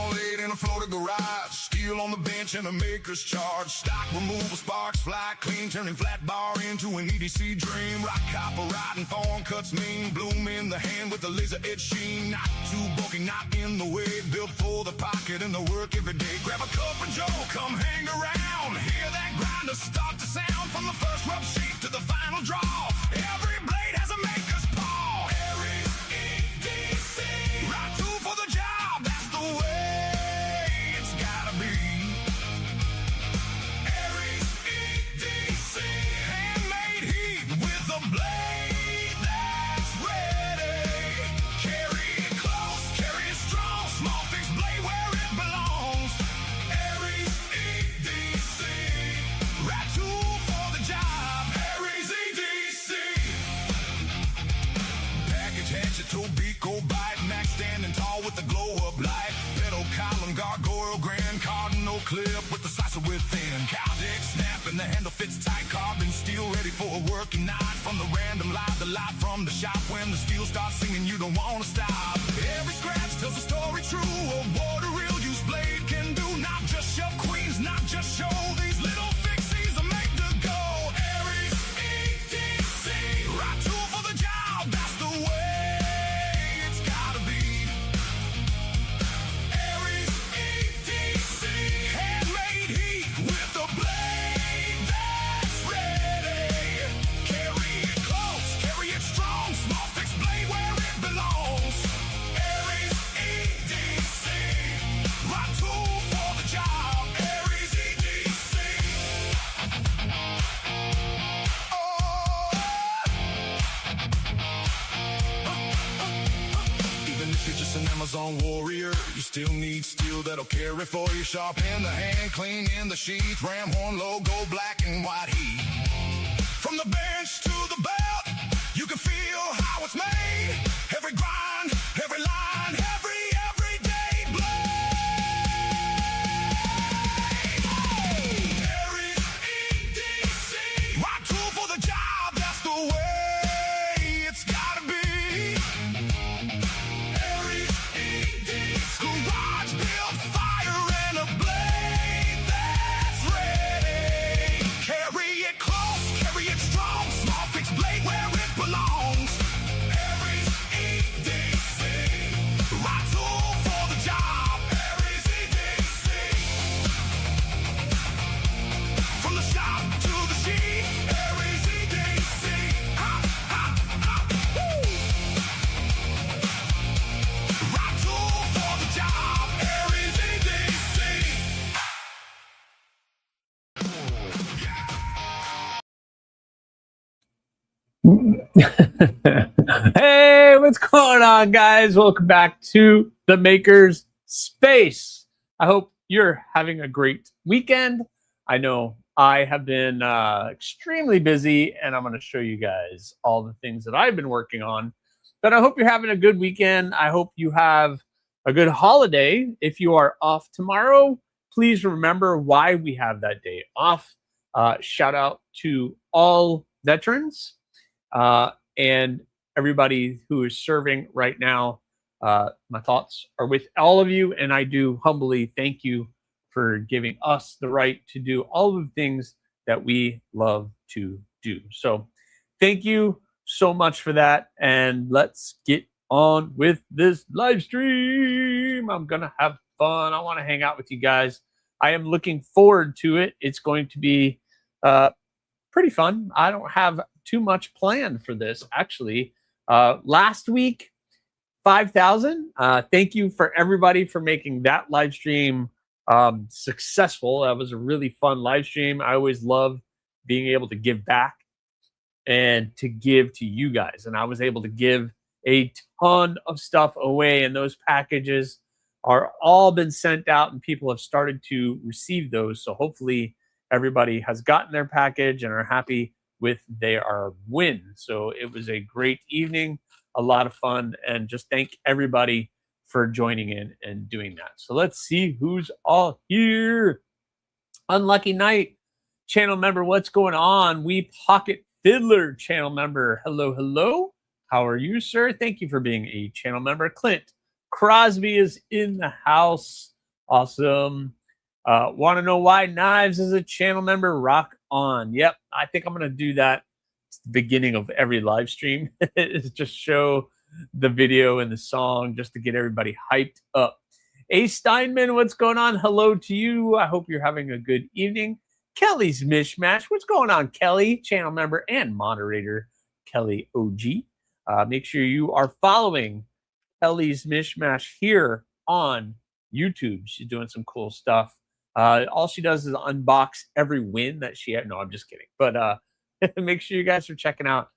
all laid in a floated garage. Steel on the bench and a maker's charge. Stock removal, sparks fly clean, turning flat bar into an EDC dream. Rock copper, rotten thorn cuts mean. Bloom in the hand with a laser edge sheen. Not too bulky, not in the way. Built for the pocket and the work every day. Grab a cup of joe, come hang around. Hear that grinder start to sound. From the first rough sheet to the final draw. Every blade has a maker's paw. AriesEDC. Right tool for the job, that's the way it's gotta be. AriesEDC. Handmade heat with a blade that's ready. Carry it close, carry it strong. Small fixed blade where it belongs. AriesEDC. Right tool for the job. AriesEDC. Package hatchet, toe beak, go bite. Max standing tall with the glow up light. Pedal column, gargoyle, grand cardinal clip with the slicer within. Cow dick snap and the handle fits tight. Carbon steel ready for a working night. From the random live, the light from the shop. When the steel starts singing, you don't wanna stop. Every scratch tells a story true of what a real use blade can do. Not just show queens, not just show these little fixies that make the go. AriesEDC. Right tool for the job, that's the way it's gotta be. AriesEDC. Handmade heat with a blade that's ready. Carry it close, carry it strong. Small fixed blade where it belongs. AriesEDC. Right tool for the job. AriesEDC. Even if you're just an Amazon warrior, you still need steel that'll carry for you. Sharp in the hand, clean in the sheath. Ram horn logo, black and white heat. From the bench to the belt, you can feel how it's made. Every grind, every line, everyday blade. AriesEDC. Right tool for the job, that's the way it's gotta be. AriesEDC. Garage built fire and a blade that's ready. Carry it close, carry it strong. Small fixed blade where it belongs. AriesEDC. Right tool for the job. AriesEDC. From the shop to the sheet. AriesEDC. Ha, ha, ha. Woo. Right tool for the job. AriesEDC. Hey, what's going on, guys? Welcome back to the Maker's Space. I hope you're having a great weekend. I know I have been extremely busy, and I'm going to show you guys all the things that I've been working on. But I hope you're having a good weekend. I hope you have a good holiday. If you are off tomorrow, please remember why we have that day off. Shout out to all veterans and everybody who is serving right now. My thoughts are with all of you, and I do humbly thank you for giving us the right to do all of the things that we love to do. So thank you so much for that, and let's get on with this live stream. I'm gonna have fun. I want to hang out with you guys. I am looking forward to it. It's going to be pretty fun. I don't have too much planned for this, actually. Last week, 5,000. Thank you for everybody for making that live stream successful. That was a really fun live stream. I always love being able to give back and to give to you guys. And I was able to give a ton of stuff away, and those packages are all been sent out, and people have started to receive those. So hopefully everybody has gotten their package and are happy with their win. So it was a great evening, a lot of fun, and just thank everybody for joining in and doing that. So let's see who's all here. Unlucky Night, channel member, what's going on? We Pocket Fiddler, channel member, hello, hello. How are you, sir? Thank you for being a channel member. Clint Crosby is in the house. Awesome. Want to know why Knives is a channel member? Rock on. Yep, I think I'm going to do that. It's the beginning of every live stream. Is just show the video and the song just to get everybody hyped up. A Steinman, what's going on? Hello to you. I hope you're having a good evening. Kelly's Mishmash. What's going on, Kelly? Channel member and moderator, Kelly OG. Make sure you are following Kelly's Mishmash here on YouTube. She's doing some cool stuff. All she does is unbox every win that she had. No, I'm just kidding. But make sure you guys are checking out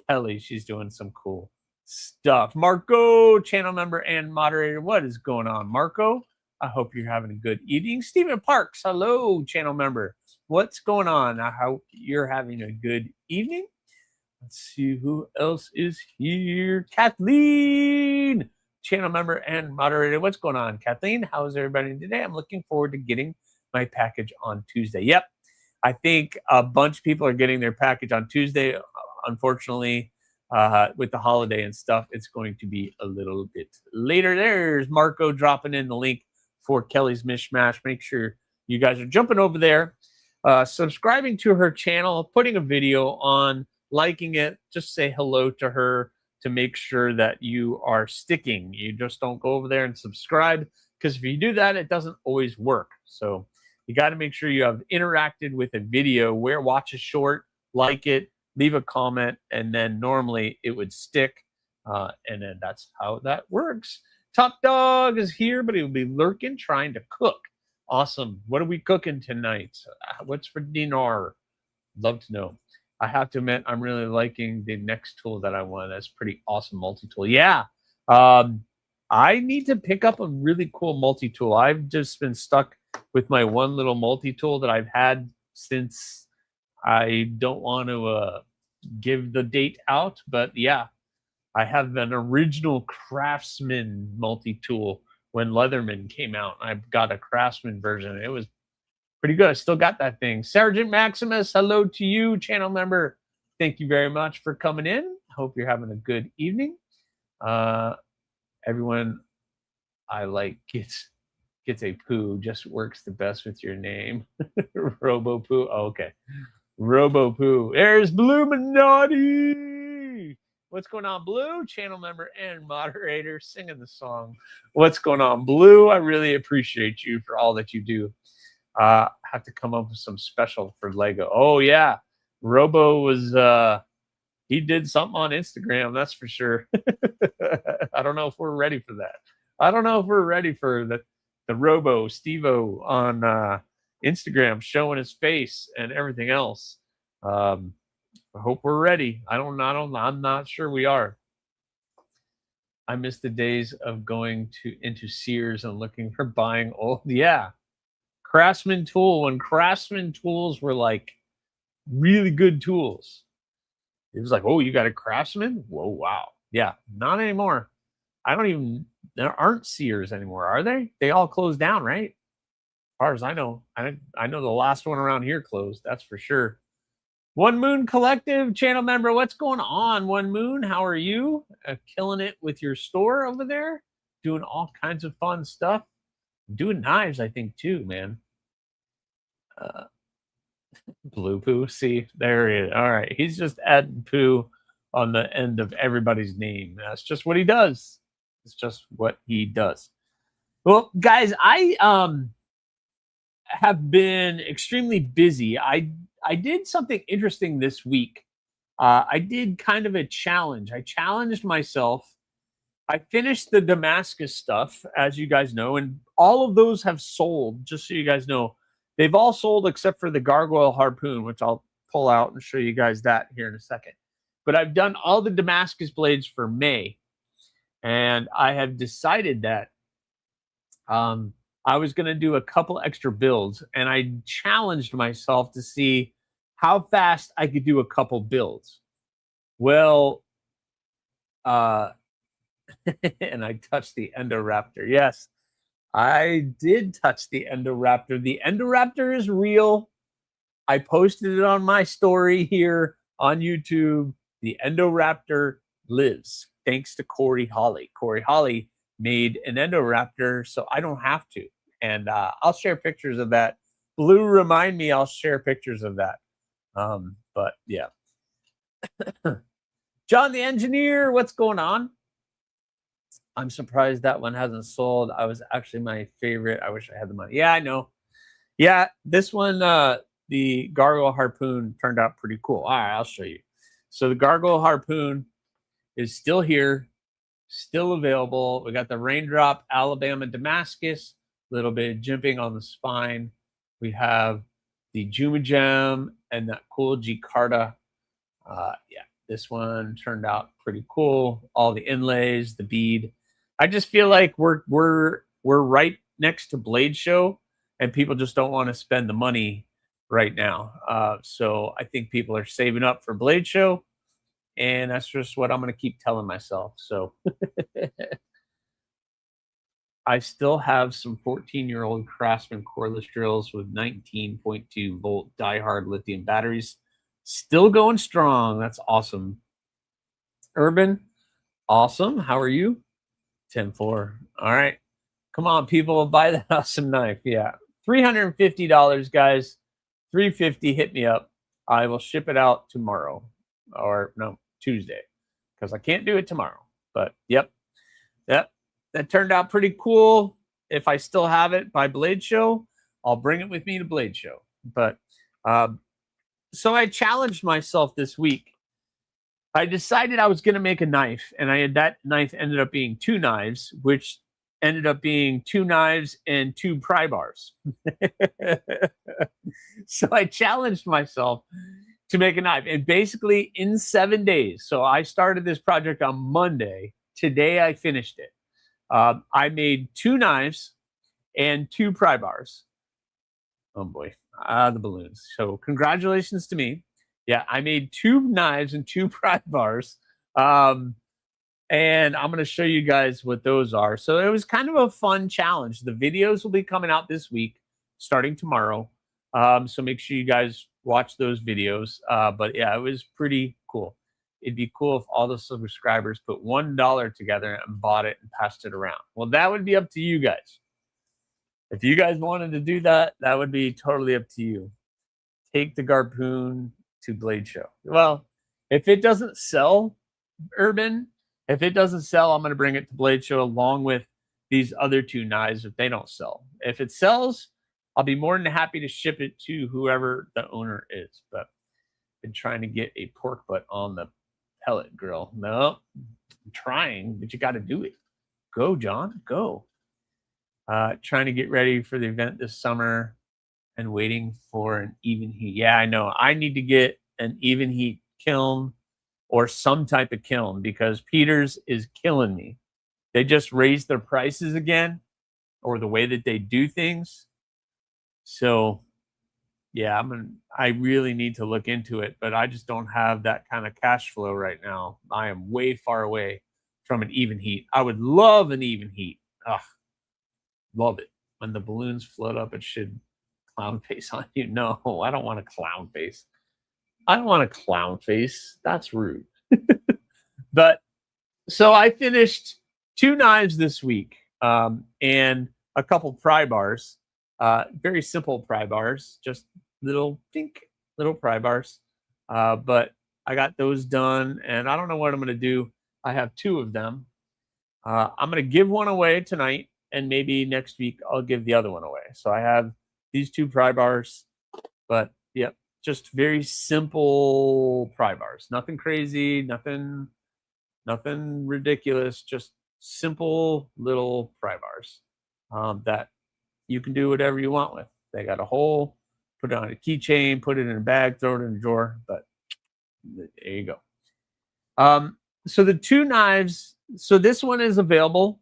Kelly. She's doing some cool stuff. Marco, channel member and moderator. What is going on, Marco? I hope you're having a good evening. Stephen Parks, hello, channel member. What's going on? I hope you're having a good evening. Let's see who else is here. Kathleen, channel member and moderator. What's going on, Kathleen? How's everybody today? I'm looking forward to getting my package on Tuesday. Yep. I think a bunch of people are getting their package on Tuesday. Unfortunately, with the holiday and stuff, it's going to be a little bit later. There's Marco dropping in the link for Kelly's Mishmash. Make sure you guys are jumping over there, subscribing to her channel, putting a video on, liking it. Just say hello to her to make sure that you are sticking. You just don't go over there and subscribe, because if you do that, it doesn't always work. So you got to make sure you have interacted with a video, where watch a short, like it, leave a comment, and then normally it would stick. And then that's how that works. Top Dog is here, but he'll be lurking, trying to cook. Awesome. What are we cooking tonight? What's for dinner? Love to know. I have to admit, I'm really liking the next tool that I want. That's pretty awesome multi-tool. Yeah. I need to pick up a really cool multi-tool. I've just been stuck with my one little multi-tool that I've had since, I don't want to give the date out, but yeah, I have an original Craftsman multi-tool when Leatherman came out. I've got a Craftsman version. It was pretty good. I still got that thing. Sergeant Maximus, hello to you, channel member. Thank you very much for coming in. Hope you're having a good evening. Everyone I like gets a poo, just works the best with your name. Robo Poo. Oh, okay. Robo Poo. There's Bluminati. What's going on, Blue? Channel member and moderator, singing the song. What's going on, Blue? I really appreciate you for all that you do. Have to come up with some special for Lego. Oh yeah, Robo was he did something on Instagram, that's for sure. I don't know if we're ready for that. I don't know if we're ready for the Robo Steve-O on Instagram showing his face and everything else. I hope we're ready. I'm not sure we are. I miss the days of going into Sears and looking for buying old. Yeah. Craftsman tool, when Craftsman tools were like really good tools. It was like, oh, you got a Craftsman? Whoa, wow. Yeah, not anymore. There aren't Sears anymore, are they? They all closed down, right? As far as I know. I know the last one around here closed, that's for sure. One Moon Collective channel member, what's going on, One Moon? How are you? Killing it with your store over there? Doing all kinds of fun stuff. Doing knives, I think, too, man. Blue Poo, see, there he is. All right, he's just adding poo on the end of everybody's name. That's just what he does. It's just what he does. Well, guys, I have been extremely busy. I did something interesting this week. I did kind of a challenge. I challenged myself. I finished the Damascus stuff, as you guys know, and all of those have sold, just so you guys know. They've all sold except for the Gargoyle Harpoon, which I'll pull out and show you guys that here in a second. But I've done all the Damascus blades for May, and I have decided that I was going to do a couple extra builds, and I challenged myself to see how fast I could do a couple builds. Well, and I touched the Endoraptor. Yes, I did touch the Endoraptor. The Endoraptor is real. I posted it on my story here on YouTube. The Endoraptor lives, thanks to Corey Holly. Corey Holly made an Endoraptor, so I don't have to. and I'll share pictures of that. Blue, remind me, I'll share pictures of that. But yeah. John the engineer, what's going on? I'm surprised that one hasn't sold. I was actually my favorite. I wish I had the money. Yeah, I know. Yeah, this one, the Gargoyle Harpoon turned out pretty cool. All right, I'll show you. So the Gargoyle Harpoon is still here, still available. We got the Raindrop Alabama Damascus, a little bit of jimping on the spine. We have the Juma Gem and that cool Jakarta. Yeah, this one turned out pretty cool. All the inlays, the bead. I just feel like we're right next to Blade Show, and people just don't want to spend the money right now. So I think people are saving up for Blade Show, and that's just what I'm going to keep telling myself. So I still have some 14-year-old Craftsman cordless drills with 19.2 volt diehard lithium batteries. Still going strong. That's awesome. Urban, awesome. How are you? 10-4. All right. Come on, people. Buy that awesome knife. Yeah. $350, guys. $350. Hit me up. I will ship it out tomorrow. Or, no, Tuesday. Because I can't do it tomorrow. But, yep. That turned out pretty cool. If I still have it by Blade Show, I'll bring it with me to Blade Show. But, so I challenged myself this week. I decided I was going to make a knife, and that knife ended up being 2 knives, which ended up being 2 knives and 2 pry bars. So I challenged myself to make a knife, and basically in 7 days. So I started this project on Monday. Today I finished it. I made 2 knives and 2 pry bars. Oh boy, the balloons. So congratulations to me. Yeah, I made 2 knives and 2 pry bars. And I'm going to show you guys what those are. So it was kind of a fun challenge. The videos will be coming out this week, starting tomorrow. So make sure you guys watch those videos. But yeah, it was pretty cool. It'd be cool if all the subscribers put $1 together and bought it and passed it around. Well, that would be up to you guys. If you guys wanted to do that, that would be totally up to you. Take the Garpoon to Blade Show. Well, if it doesn't sell, Urban, if it doesn't sell, I'm going to bring it to Blade Show along with these other 2 knives if they don't sell. If it sells, I'll be more than happy to ship it to whoever the owner is. But I've been trying to get a pork butt on the pellet grill. No, I'm trying, but you got to do it. Go, John, go. Trying to get ready for the event this summer and waiting for an even heat. Yeah, I know. I need to get an even heat kiln or some type of kiln because Peters is killing me. They just raised their prices again, or the way that they do things. So yeah, I really need to look into it, but I just don't have that kind of cash flow right now. I am way far away from an even heat. I would love an even heat. Ugh, love it. When the balloons float up, it should clown face on you. No, I don't want a clown face. I don't want a clown face. That's rude. But so I finished 2 knives this week and a couple pry bars. Very simple pry bars, just little pry bars. But I got those done, and I don't know what I'm going to do. I have 2 of them. I'm going to give one away tonight, and maybe next week I'll give the other one away. So I have these 2 pry bars, but yep, just very simple pry bars. Nothing crazy, nothing ridiculous, just simple little pry bars that you can do whatever you want with. They got a hole, put it on a keychain, put it in a bag, throw it in a drawer, but there you go. So the 2 knives, so this one is available.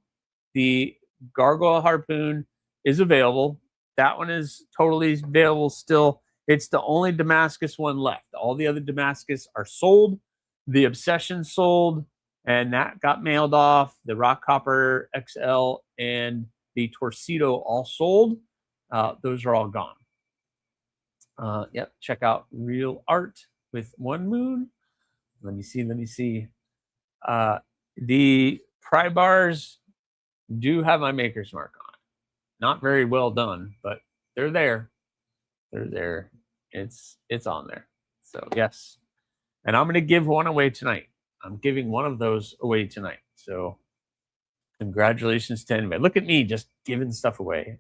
The Gargoyle Harpoon is available. That one is totally available still. It's the only Damascus one left. All the other Damascus are sold. The Obsession sold, and that got mailed off. The Rock Copper XL and the Torcido all sold. Those are all gone. Yep, check out Real Art with One Moon. Let me see. The pry bars do have my maker's mark on it. Not very well done, but they're there. They're there. It's on there. So yes. And I'm going to give one away tonight. I'm giving one of those away tonight. So congratulations to anybody. Look at me just giving stuff away.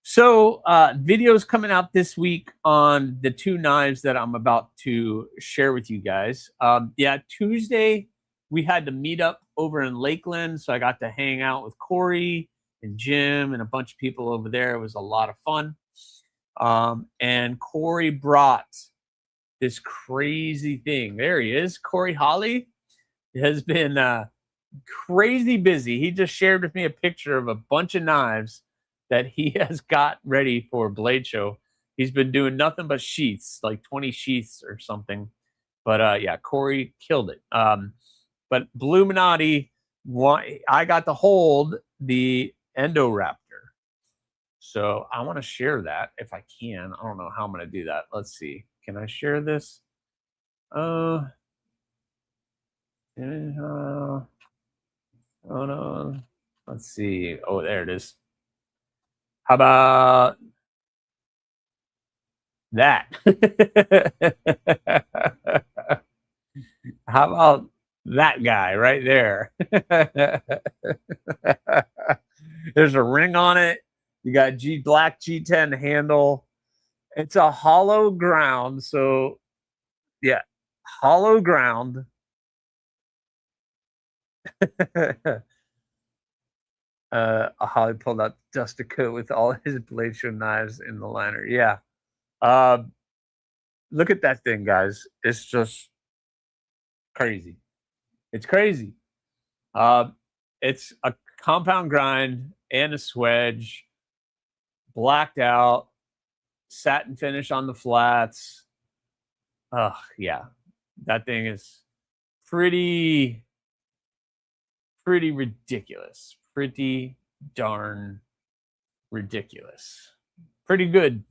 So videos coming out this week on the 2 knives that I'm about to share with you guys. Yeah, Tuesday we had to meet up over in Lakeland, so I got to hang out with Corey and Jim and a bunch of people over there. It was a lot of fun. And Corey brought this crazy thing. There he is. Corey Holly has been crazy busy. He just shared with me a picture of a bunch of knives that he has got ready for Blade Show. He's been doing nothing but sheaths, like 20 sheaths or something. But yeah, Corey killed it. But Bluminati, I got to hold the Endoraptor. So I want to share that if I can. I don't know how I'm going to do that. Let's see. Can I share this? Oh no. Let's see. Oh, there it is. How about that? How about that guy right there? There's a ring on it. You got black G10 handle. It's a hollow ground. So yeah, hollow ground. Holly pulled out Duster Coat with all his Blade Show knives in the liner. Yeah. Look at that thing, guys. It's just crazy. It's crazy. It's a compound grind and a swedge, blacked out, satin finish on the flats. Oh, yeah. That thing is pretty ridiculous. Pretty darn ridiculous. Pretty good,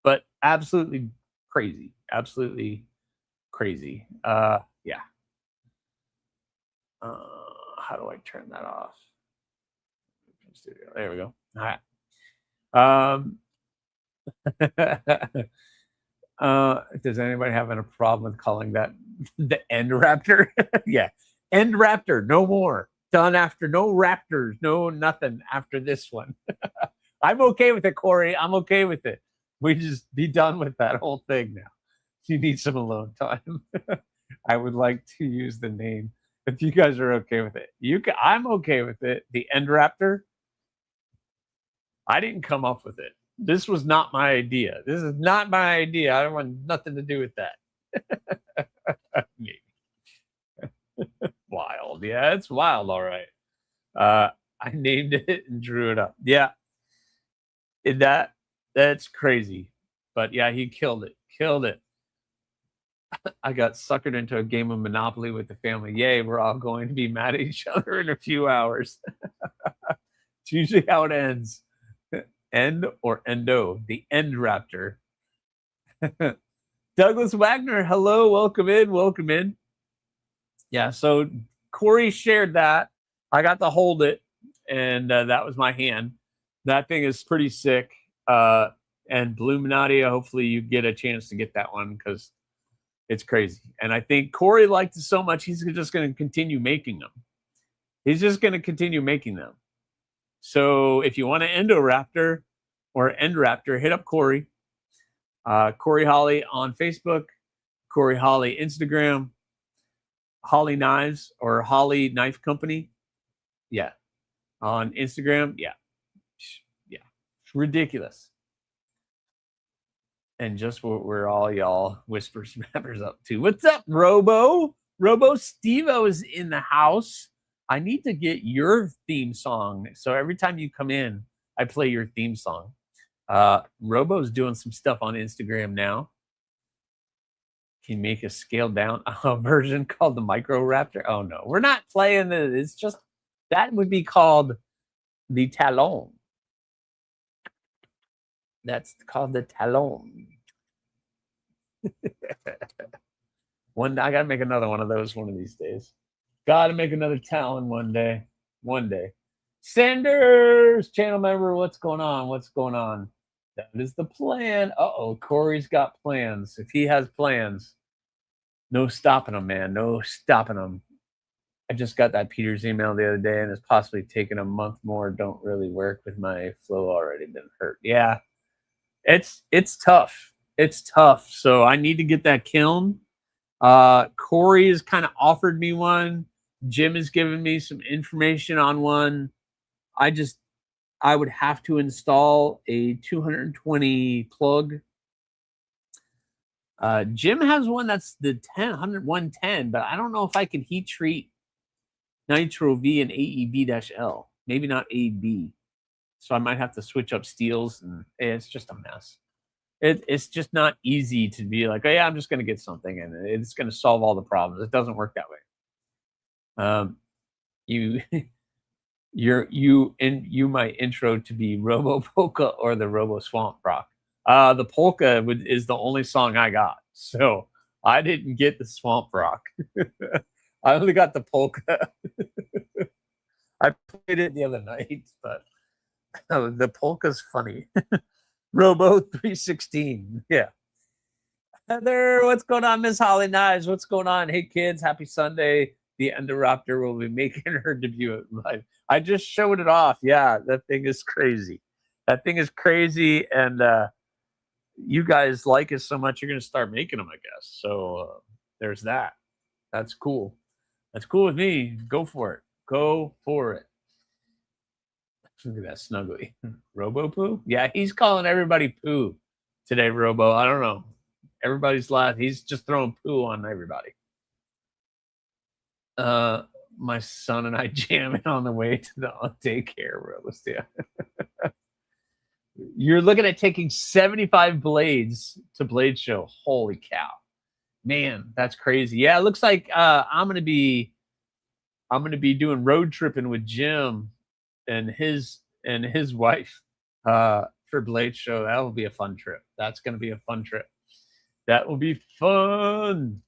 but absolutely crazy. Absolutely crazy. Yeah. How do I turn that off? There we go. All right. Does anybody have a problem with calling that the End Raptor? Yeah. End Raptor, no more. Done after. No Raptors, no nothing after this one. I'm okay with it, Corey. I'm okay with it. We just be done with that whole thing now. You need some alone time. I would like to use the name. If you guys are okay with it, I'm okay with it. The End Raptor. I didn't come up with it. This was not my idea. This is not my idea. I don't want nothing to do with that. Wild. Yeah, it's wild. All right. I named it and drew it up. Yeah. That's crazy. But yeah, he killed it. Killed it. I got suckered into a game of Monopoly with the family. Yay, we're all going to be mad at each other in a few hours. It's usually how it ends. End or endo, the End Raptor. Douglas Wagner, hello, welcome in, welcome in. Yeah, so Corey shared that. I got to hold it, and that was my hand. That thing is pretty sick. And Bluminati, hopefully you get a chance to get that one because it's crazy. And I think Corey liked it so much, he's just going to continue making them. He's just going to continue making them. So if you want an Endoraptor or End Raptor, hit up Corey. Corey Holly on Facebook, Corey Holly Instagram, Holly Knives or Holly Knife Company. Yeah. On Instagram. Yeah. Yeah. It's ridiculous. And just what we're all y'all whisper smappers up to. What's up, Robo? Robo Stevo is in the house. I need to get your theme song. So every time you come in, I play your theme song. Robo's doing some stuff on Instagram now. Can you make a scaled down version called the Micro Raptor? Oh no, we're not playing it. It's just that would be called the Talon. That's called the Talon. I gotta make another one of those one of these days. Gotta make another Talon one day. One day. Sanders, channel member, what's going on? What's going on? That is the plan. Uh-oh, Corey's got plans. If he has plans, no stopping him, man. No stopping him. I just got that Peter's email the other day, and it's possibly taken a month more. Don't really work with my flow already been hurt. Yeah, it's tough. It's tough. So I need to get that kiln. Corey has kind of offered me one. Jim has given me some information on one. I would have to install a 220 plug. Jim has one that's the 110, but I don't know if I can heat treat Nitro V and AEB-L. Maybe not AB. So I might have to switch up steels, and it's just a mess. It's just not easy to be like, oh yeah, I'm just going to get something, and it's going to solve all the problems. It doesn't work that way. You might intro to be Robo Polka or the Robo Swamp Rock. The polka is the only song I got, so I didn't get the Swamp Rock. I only got the polka. I played it the other night, but the polka's funny. Robo 316, yeah. Heather, what's going on, Miss Holly Knives? What's going on? Hey kids, happy Sunday. The Enderocopter will be making her debut live. I just showed it off. Yeah, that thing is crazy. That thing is crazy, and you guys like it so much, you're going to start making them, I guess. So there's that. That's cool. That's cool with me. Go for it. Go for it. Look at that snuggly. Robo Poo? Yeah, he's calling everybody Poo today, Robo. I don't know. Everybody's laughing. He's just throwing poo on everybody. My son and I jamming on the way to the daycare. Yeah. You're looking at taking 75 blades to Blade Show. Holy cow. Man, that's crazy. Yeah, it looks like I'm gonna be doing road tripping with Jim and his wife for Blade Show. That will be a fun trip. That's gonna be a fun trip. That will be fun.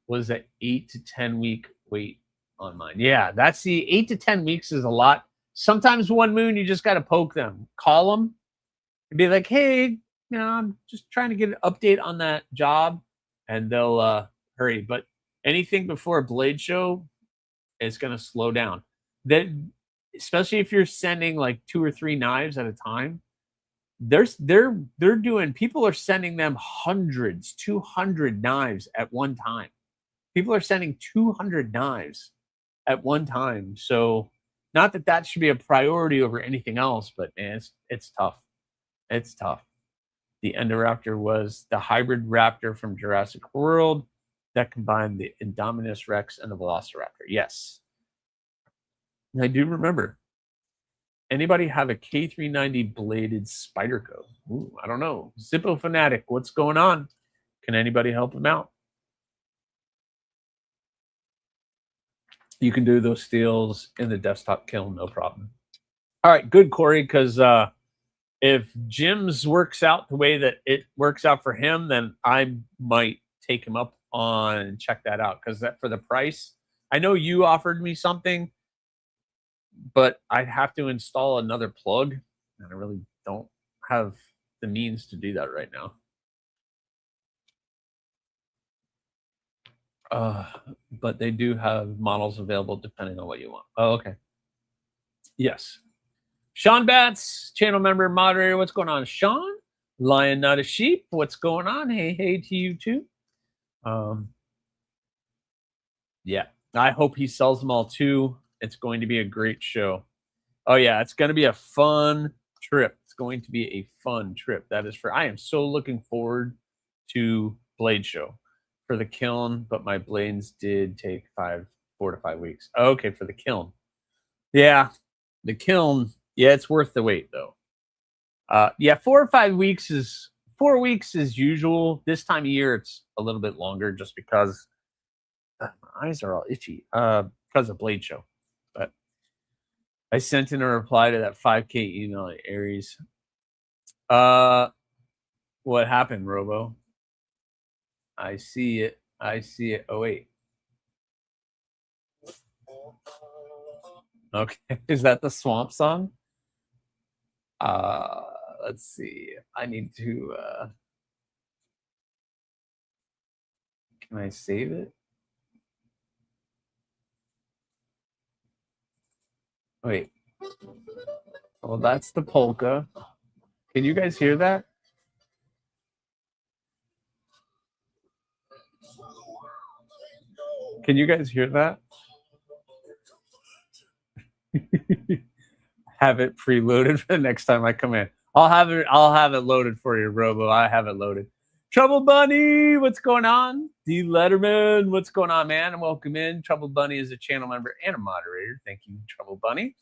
Was that 8 to 10 week wait on mine? Yeah, that's the 8 to 10 weeks is a lot. Sometimes one moon, you just got to poke them, call them, and be like, hey, I'm just trying to get an update on that job, and they'll hurry. But anything before a Blade Show is going to slow down. Then, especially if you're sending like 2 or 3 knives at a time, people are sending them hundreds, 200 knives at one time. People are sending 200 knives at one time. So not that should be a priority over anything else, but man, it's tough. It's tough. The Enderocopter was the hybrid raptor from Jurassic World that combined the Indominus Rex and the Velociraptor. Yes. I do remember. Anybody have a K390 bladed Spyderco? Ooh, I don't know. Zippo Fanatic, what's going on? Can anybody help him out? You can do those steels in the desktop kiln, no problem. All right, good, Corey, because if Jim's works out the way that it works out for him, then I might take him up on and check that out, because that for the price, I know you offered me something, but I'd have to install another plug, and I really don't have the means to do that right now. But they do have models available depending on what you want. Oh, okay. Yes. Sean Batts, channel member, moderator. What's going on, Sean? Lion, not a sheep. What's going on? Hey to you too. Yeah, I hope he sells them all too. It's going to be a great show. Oh yeah, it's going to be a fun trip. It's going to be a fun trip. That is I am so looking forward to Blade Show for the kiln, but my blades did take 4 to 5 weeks. Okay, for the kiln. Yeah, the kiln. Yeah, it's worth the wait though. Yeah, 4 or 5 weeks is 4 weeks is usual. This time of year, it's a little bit longer just because my eyes are all itchy because of Blade Show. But I sent in a reply to that 5K email at Aries. What happened, Robo? I see it. I see it. Oh, wait. Okay, is that the Swamp song? Let's see. I need to. Can I save it? Wait. Well, that's the polka. Can you guys hear that? Can you guys hear that? Have it preloaded for the next time I come in. I'll have it loaded for you, Robo. I have it loaded. Trouble Bunny, what's going on? D Letterman, what's going on, man? And welcome in. Trouble Bunny is a channel member and a moderator. Thank you, Trouble Bunny.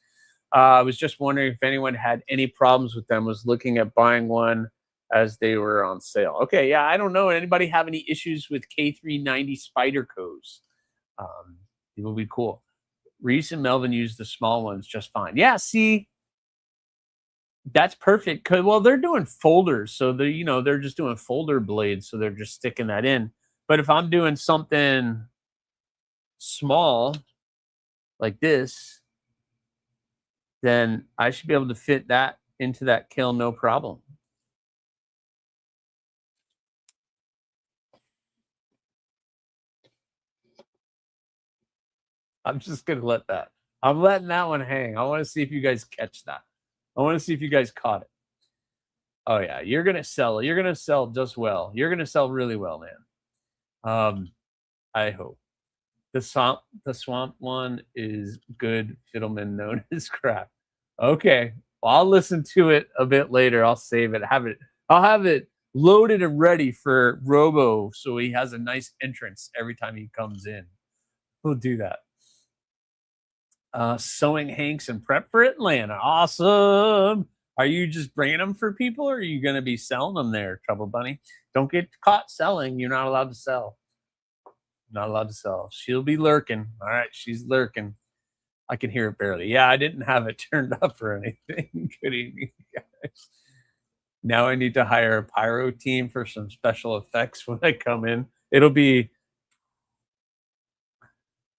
I was just wondering if anyone had any problems with them. Was looking at buying one as they were on sale. Okay, yeah, I don't know. Anybody have any issues with K390 Spydercos? It will be cool. Reese and Melvin used the small ones just fine. Yeah, see, that's perfect. Well, they're doing folders, so they're just doing folder blades, so they're just sticking that in. But if I'm doing something small like this, then I should be able to fit that into that kiln, no problem. I'm just gonna let that. I'm letting that one hang. I want to see if you guys catch that. I want to see if you guys caught it. Oh yeah, you're gonna sell. You're gonna sell just well. You're gonna sell really well, man. I hope. The swamp one is good. Fiddleman known as crap. Okay, well, I'll listen to it a bit later. I'll save it. I'll have it loaded and ready for Robo, so he has a nice entrance every time he comes in. We'll do that. Sewing Hanks and prep for Atlanta. Awesome. Are you just bringing them for people, or are you going to be selling them there, Trouble Bunny? Don't get caught selling. You're not allowed to sell. Not allowed to sell. She'll be lurking. All right, she's lurking. I can hear it barely. Yeah, I didn't have it turned up or anything. Good evening, guys. Now I need to hire a pyro team for some special effects when I come in. It'll be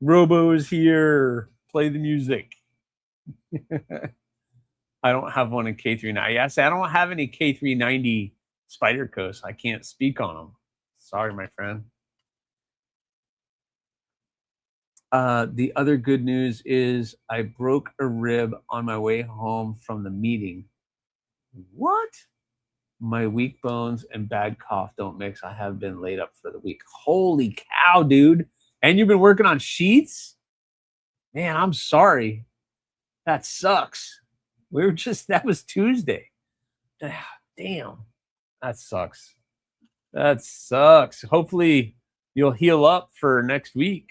Robo's here. Play the music. I don't have one in K390. Yes, I don't have any K390 Spydercos. I can't speak on them. Sorry, my friend. The other good news is I broke a rib on my way home from the meeting. What? My weak bones and bad cough don't mix. I have been laid up for the week. Holy cow, dude. And you've been working on sheets? Man, I'm sorry. That sucks. That was Tuesday. Damn. That sucks. That sucks. Hopefully you'll heal up for next week.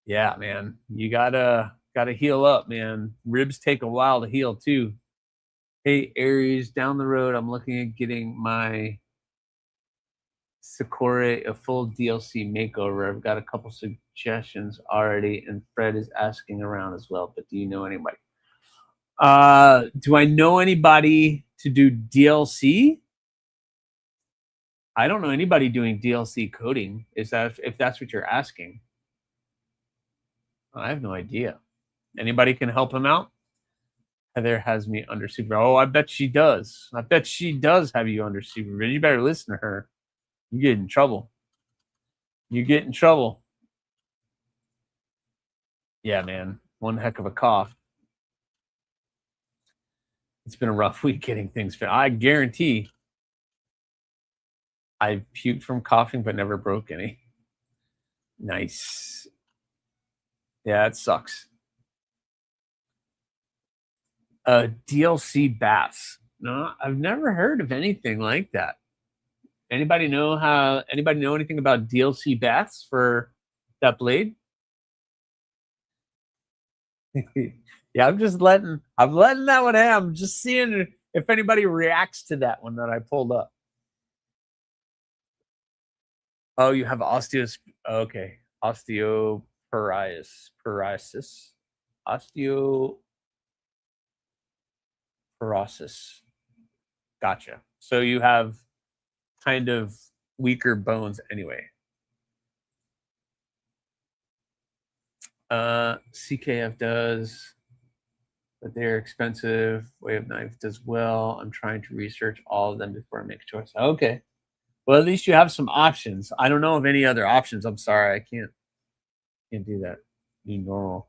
Yeah, man. You gotta heal up, man. Ribs take a while to heal too. Hey, Aries, down the road, I'm looking at getting my Sakura a full DLC makeover. I've got a couple suggestions already, and Fred is asking around as well. But do you know anybody? Do I know anybody to do DLC? I don't know anybody doing DLC coding. If that's what you're asking? I have no idea. Anybody can help him out? Heather has me under supervision. Oh, I bet she does. I bet she does have you under supervision. You better listen to her. You get in trouble. You get in trouble. Yeah, man. One heck of a cough. It's been a rough week getting things fit. I guarantee I puked from coughing but never broke any. Nice. Yeah, it sucks. DLC baths. No, I've never heard of anything like that. Anybody know anything about DLC baths for that blade? Yeah, I'm letting that one hang. I'm just seeing if anybody reacts to that one that I pulled up. Oh, you have osteoporosis. Gotcha. So you have kind of weaker bones anyway. CKF does, but they're expensive. Way of Knife does well. I'm trying to research all of them before I make a choice. Okay. Well, at least you have some options. I don't know of any other options. I'm sorry. I can't do that. Be normal.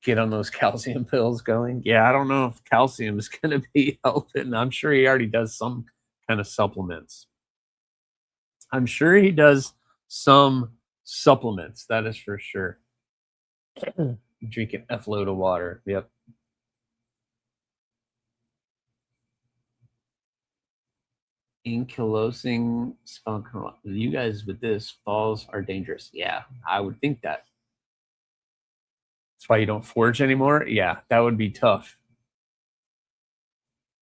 Get on those calcium pills going. Yeah, I don't know if calcium is going to be helping. I'm sure he already does some kind of supplements. I'm sure he does some supplements. That is for sure. Drink an F load of water. Yep. Ankylosing spondylitis. You guys with this, falls are dangerous. Yeah, I would think that. That's why you don't forge anymore. Yeah, that would be tough.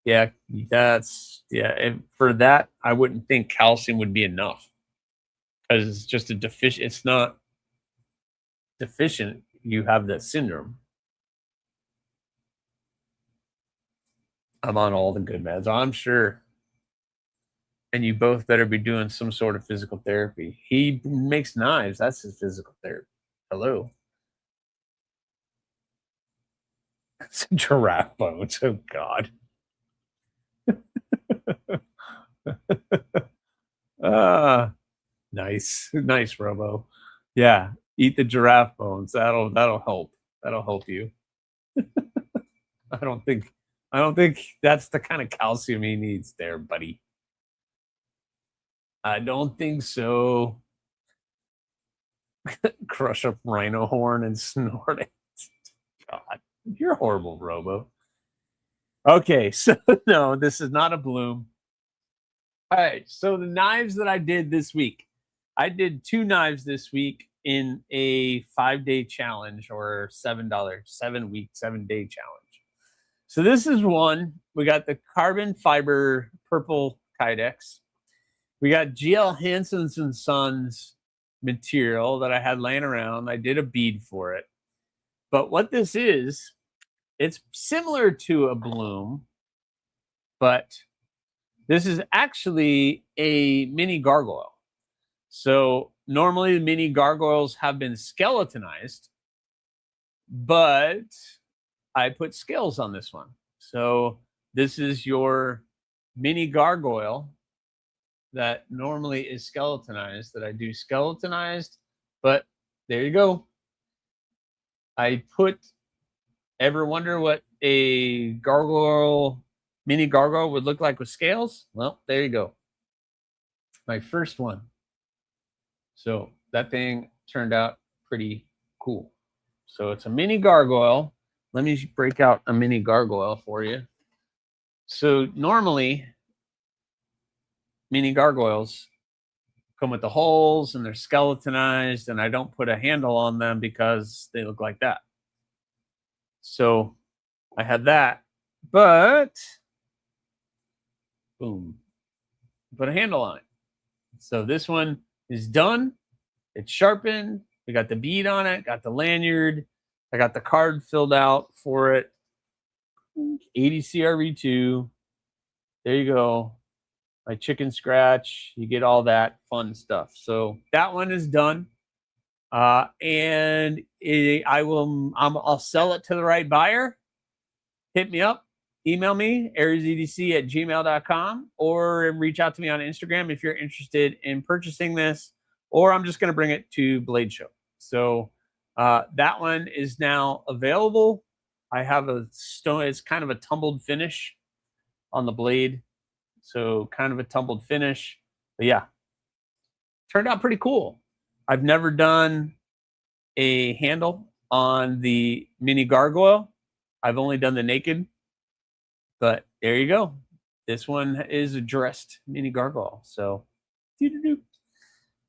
Yeah, and for that, I wouldn't think calcium would be enough because it's just a deficient. It's not deficient. You have that syndrome. I'm on all the good meds, I'm sure. And you both better be doing some sort of physical therapy. He makes knives. That's his physical therapy. Hello. It's giraffe bones. Oh, God. Nice. Nice, Robo. Yeah. Eat the giraffe bones. That'll help. That'll help you. I don't think that's the kind of calcium he needs there, buddy. I don't think so. Crush up rhino horn and snort it. God, you're horrible, Robo. Okay, so no, this is not a bloom. All right, so the knives that I did this week, I did 2 knives this week in a 5-day challenge or $7, 7-week, 7-day challenge. So this is one. We got the carbon fiber purple Kydex. We got GL Hansen's and Sons material that I had laying around. I did a bead for it. But what this is, it's similar to a bloom, but this is actually a mini gargoyle. So normally the mini gargoyles have been skeletonized, but I put scales on this one. So this is your mini gargoyle that normally is skeletonized, that I do skeletonized, but there you go. I put, ever wonder what a gargoyle, mini gargoyle would look like with scales? Well, there you go. My first one. So that thing turned out pretty cool. So it's a mini gargoyle. Let me break out a mini gargoyle for you. So normally, mini gargoyles come with the holes and they're skeletonized, and I don't put a handle on them because they look like that. So I had that, but boom, put a handle on it. So this one is done. It's sharpened. We got the bead on it, got the lanyard. I got the card filled out for it. 80 CRV2. There you go. My chicken scratch. You get all that fun stuff. So that one is done. And I'll sell it to the right buyer. Hit me up. Email me, AriesEDC@gmail.com, or reach out to me on Instagram if you're interested in purchasing this, or I'm just going to bring it to Blade Show. So that one is now available. I have a stone. It's kind of a tumbled finish on the blade. So kind of a tumbled finish. But yeah, turned out pretty cool. I've never done a handle on the mini gargoyle. I've only done the naked. But there you go. This one is a dressed mini gargoyle. So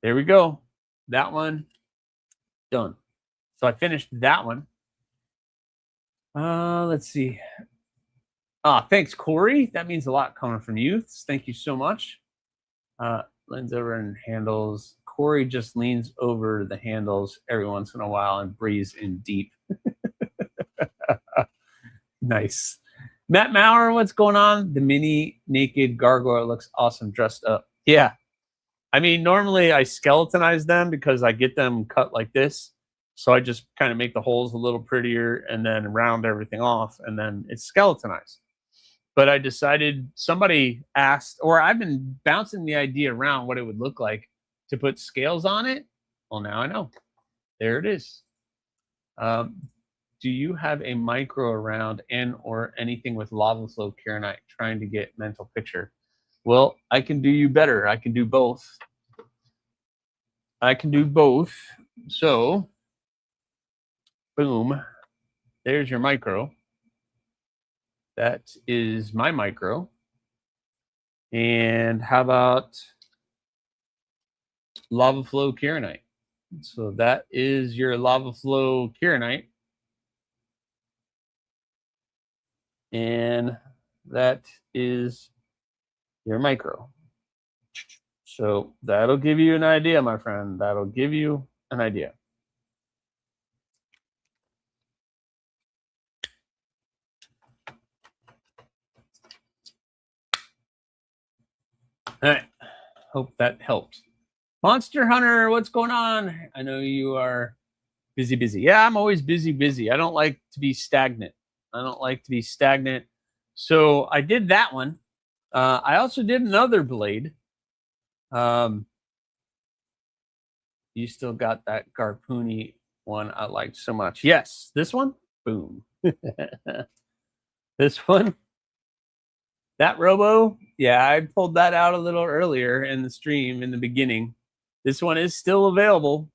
there we go. That one done. So I finished that one. Let's see. Thanks, Corey. That means a lot coming from you. Thank you so much. Leans over and handles. Corey just leans over the handles every once in a while and breathes in deep. Nice. Matt Maurer, what's going on? The mini naked gargoyle looks awesome dressed up. Yeah. I mean, normally I skeletonize them because I get them cut like this. So I just kind of make the holes a little prettier and then round everything off, and then it's skeletonized. But I decided, somebody asked, or I've been bouncing the idea around what it would look like to put scales on it. Well, now I know. There it is. Do you have a micro around and or anything with lava flow kyanite? Trying to get mental picture. Well, I can do you better. I can do both. I can do both. So, boom. There's your micro. That is my micro. And how about lava flow kyanite? So that is your lava flow kyanite. And that is your micro. So that'll give you an idea, my friend. That'll give you an idea. All right. Hope that helps. Monster Hunter, what's going on? I know you are busy. Yeah, I'm always busy. I don't like to be stagnant. So I did that one. I also did another blade. You still got that Garpuni one I liked so much. Yes, this one. Boom. This one. That Robo. Yeah, I pulled that out a little earlier in the stream in the beginning. This one is still available.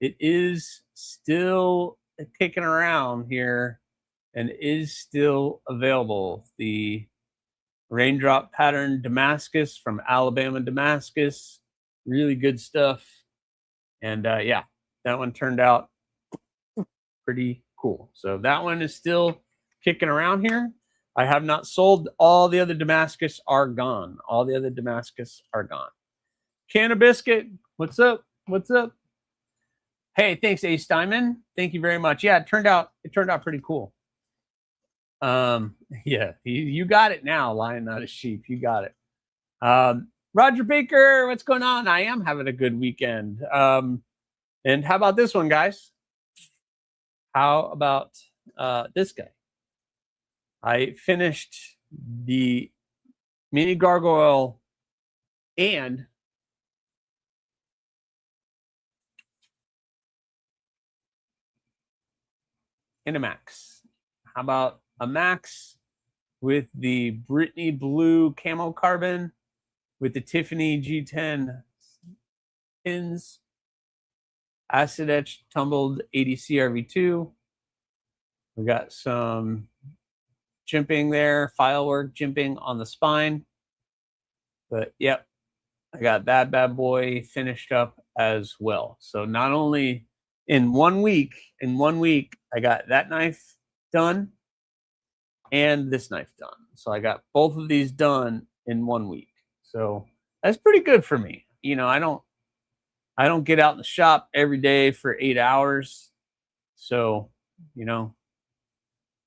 It is still kicking around here and is still available. The raindrop pattern Damascus from Alabama Damascus. Really good stuff. And yeah, that one turned out pretty cool. So that one is still kicking around here. I have not sold. All the other Damascus are gone. Cannabiscuit, what's up? Hey, thanks, Ace Diamond. Thank you very much. Yeah, it turned out pretty cool. Yeah, you got it now, Lion Not a Sheep. You got it. Roger Baker, what's going on? I am having a good weekend. And how about this one, guys? How about this guy? I finished the mini gargoyle and a max. How about a max with the Brittany blue camo carbon with the Tiffany G10 pins, acid etched tumbled ADC RV2. We got some jimping there, file work jimping on the spine. But yep, I got that bad boy finished up as well. So not only in 1 week, I got that knife done and this knife done. So I got both of these done in 1 week. So that's pretty good for me. You know, I don't get out in the shop every day for 8 hours. So, you know,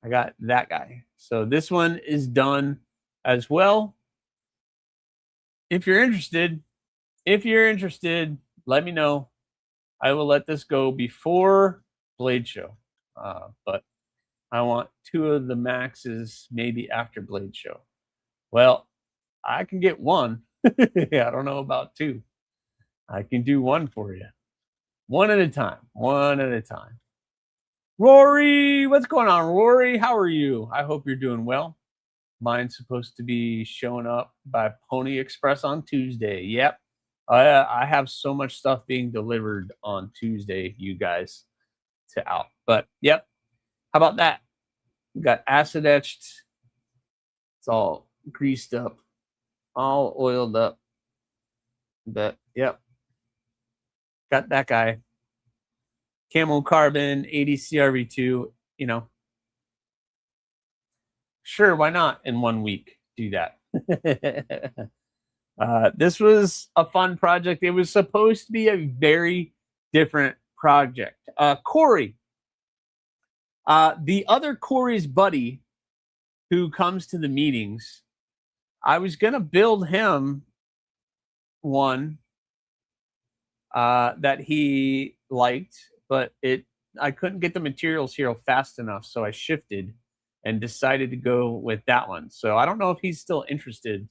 I got that guy. So this one is done as well. If you're interested, let me know. I will let this go before Blade Show. But I want 2 of the maxes maybe after Blade Show. Well, I can get 1. I don't know about 2. I can do 1 for you. 1 at a time. Rory, what's going on, Rory? How are you? I hope you're doing well. Mine's supposed to be showing up by Pony Express on Tuesday. Yep. I have so much stuff being delivered on Tuesday, you guys, to out. But yep. How about that? We got acid etched. It's all greased up, all oiled up. But yep. Got that guy. Camo carbon, ADC RV2, you know. Sure, why not in 1 week do that? This was a fun project. It was supposed to be a very different project. Corey, the other Corey's buddy who comes to the meetings, I was going to build him one that he liked, but it couldn't get the materials here fast enough, so I shifted and decided to go with that one. So I don't know if he's still interested,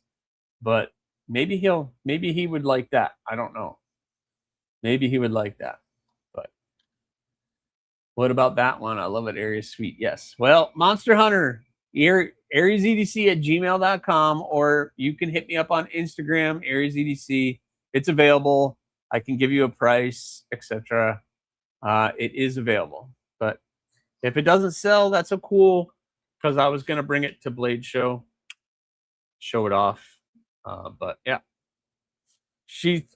but maybe he would like that. I don't know. Maybe he would like that. But what about that one? I love it. Aries Sweet. Yes. Well, Monster Hunter, AriesEDC@gmail.com, or you can hit me up on Instagram, AriesEDC. It's available. I can give you a price, etc. It is available. But if it doesn't sell, that's so cool, because I was going to bring it to Blade Show, show it off. But yeah, sheath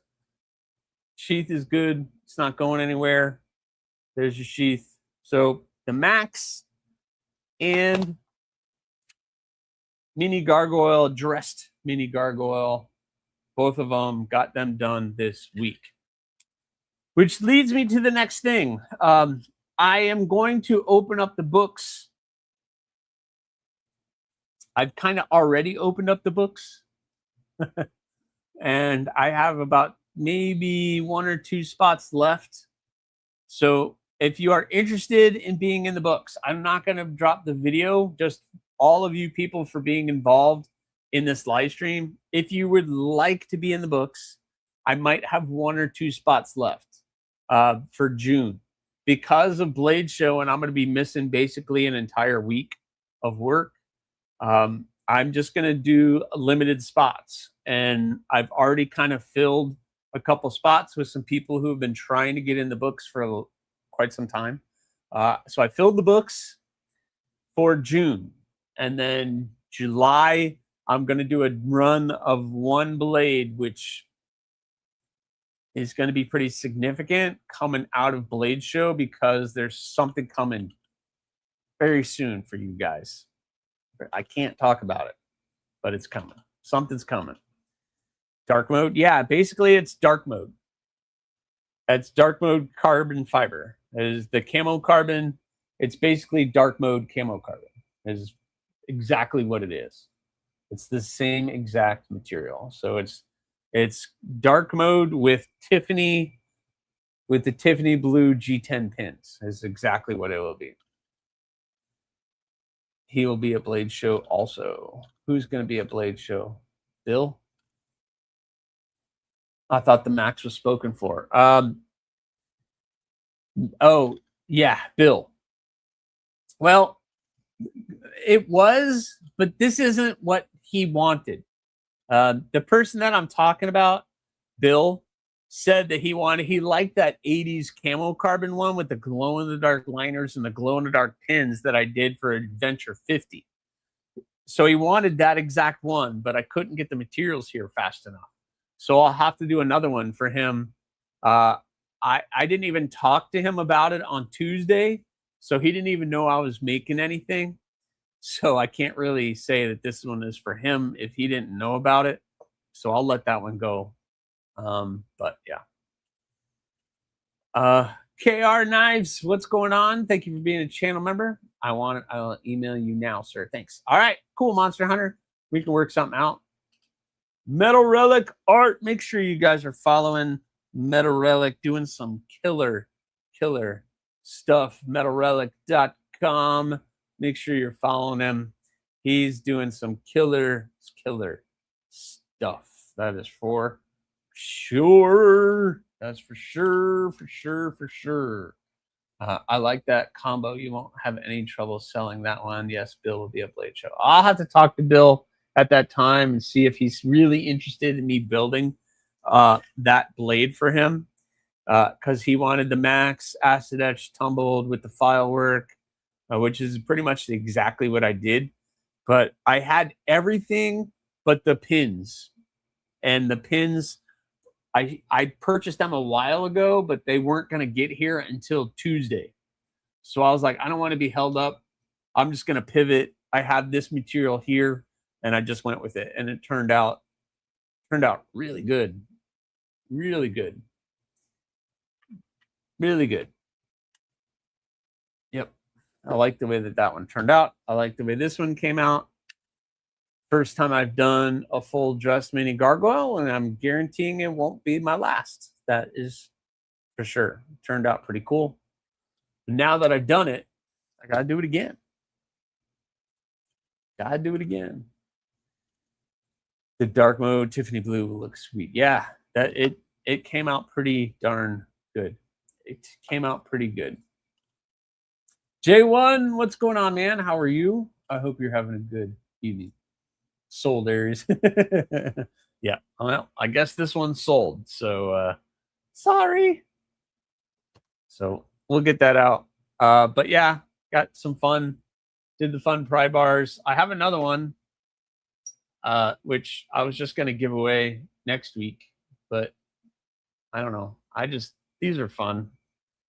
is good. It's not going anywhere. There's your sheath. So the Max and Mini Gargoyle, dressed Mini Gargoyle, both of them got them done this week. Which leads me to the next thing. I am going to open up the books. I've kind of already opened up the books. And I have about maybe 1 or 2 spots left. So if you are interested in being in the books, I'm not going to drop the video, just all of you people for being involved in this live stream. If you would like to be in the books, I might have 1 or 2 spots left for June. Because of Blade Show, and I'm going to be missing basically an entire week of work, I'm just going to do limited spots. And I've already kind of filled a couple spots with some people who have been trying to get in the books for quite some time. So I filled the books for June. And then July, I'm going to do a run of 1 blade, which is going to be pretty significant coming out of Blade Show, because there's something coming very soon for you guys. I can't talk about it, but it's coming. Something's coming. Dark mode? Yeah, basically it's dark mode. It's dark mode carbon fiber. It is the camo carbon. It's basically dark mode camo carbon. It is exactly what it is. It's the same exact material. So it's dark mode with Tiffany, with the Tiffany blue G10 pins is exactly what it will be. He will be at Blade Show also. Who's going to be at Blade Show? Bill? I thought the Max was spoken for. Oh, yeah, Bill. Well, it was, but this isn't what he wanted. The person that I'm talking about, Bill, said that he liked that 80s camo carbon one with the glow-in-the-dark liners and the glow-in-the-dark pins that I did for Adventure 50. So he wanted that exact one, but I couldn't get the materials here fast enough. So I'll have to do another one for him. I didn't even talk to him about it on Tuesday, so he didn't even know I was making anything. So I can't really say that this one is for him if he didn't know about it. So I'll let that one go. But yeah. KR Knives, what's going on? Thank you for being a channel member. I'll email you now, sir. Thanks. All right, cool, Monster Hunter. We can work something out. Metal Relic Art. Make sure you guys are following Metal Relic, doing some killer stuff. MetalRelic.com. Make sure you're following him. He's doing some killer stuff. That is for sure. That's for sure. I like that combo. You won't have any trouble selling that one. Yes, Bill will be at Blade Show. I'll have to talk to Bill at that time and see if he's really interested in me building that blade for him, because he wanted the Max acid etch tumbled with the file work, which is pretty much exactly what I did. But I had everything but the pins. And the pins, I purchased them a while ago, but they weren't going to get here until Tuesday. So I was like, I don't want to be held up. I'm just going to pivot. I have this material here, and I just went with it. And it turned out really good. Really good. Really good. Yep. I like the way that one turned out. I like the way this one came out. First time I've done a full dress mini gargoyle, and I'm guaranteeing it won't be my last. That is for sure. Turned out pretty cool. Now that I've done it, I gotta do it again. Gotta do it again. The dark mode Tiffany blue looks sweet. Yeah, that it came out pretty darn good. It came out pretty good. J1, what's going on, man? How are you? I hope you're having a good evening. Sold Aries. Yeah, well, I guess this one's sold. So sorry. So we'll get that out. But yeah, got some fun. Did the fun pry bars. I have another one, which I was just gonna give away next week, but I don't know. These are fun.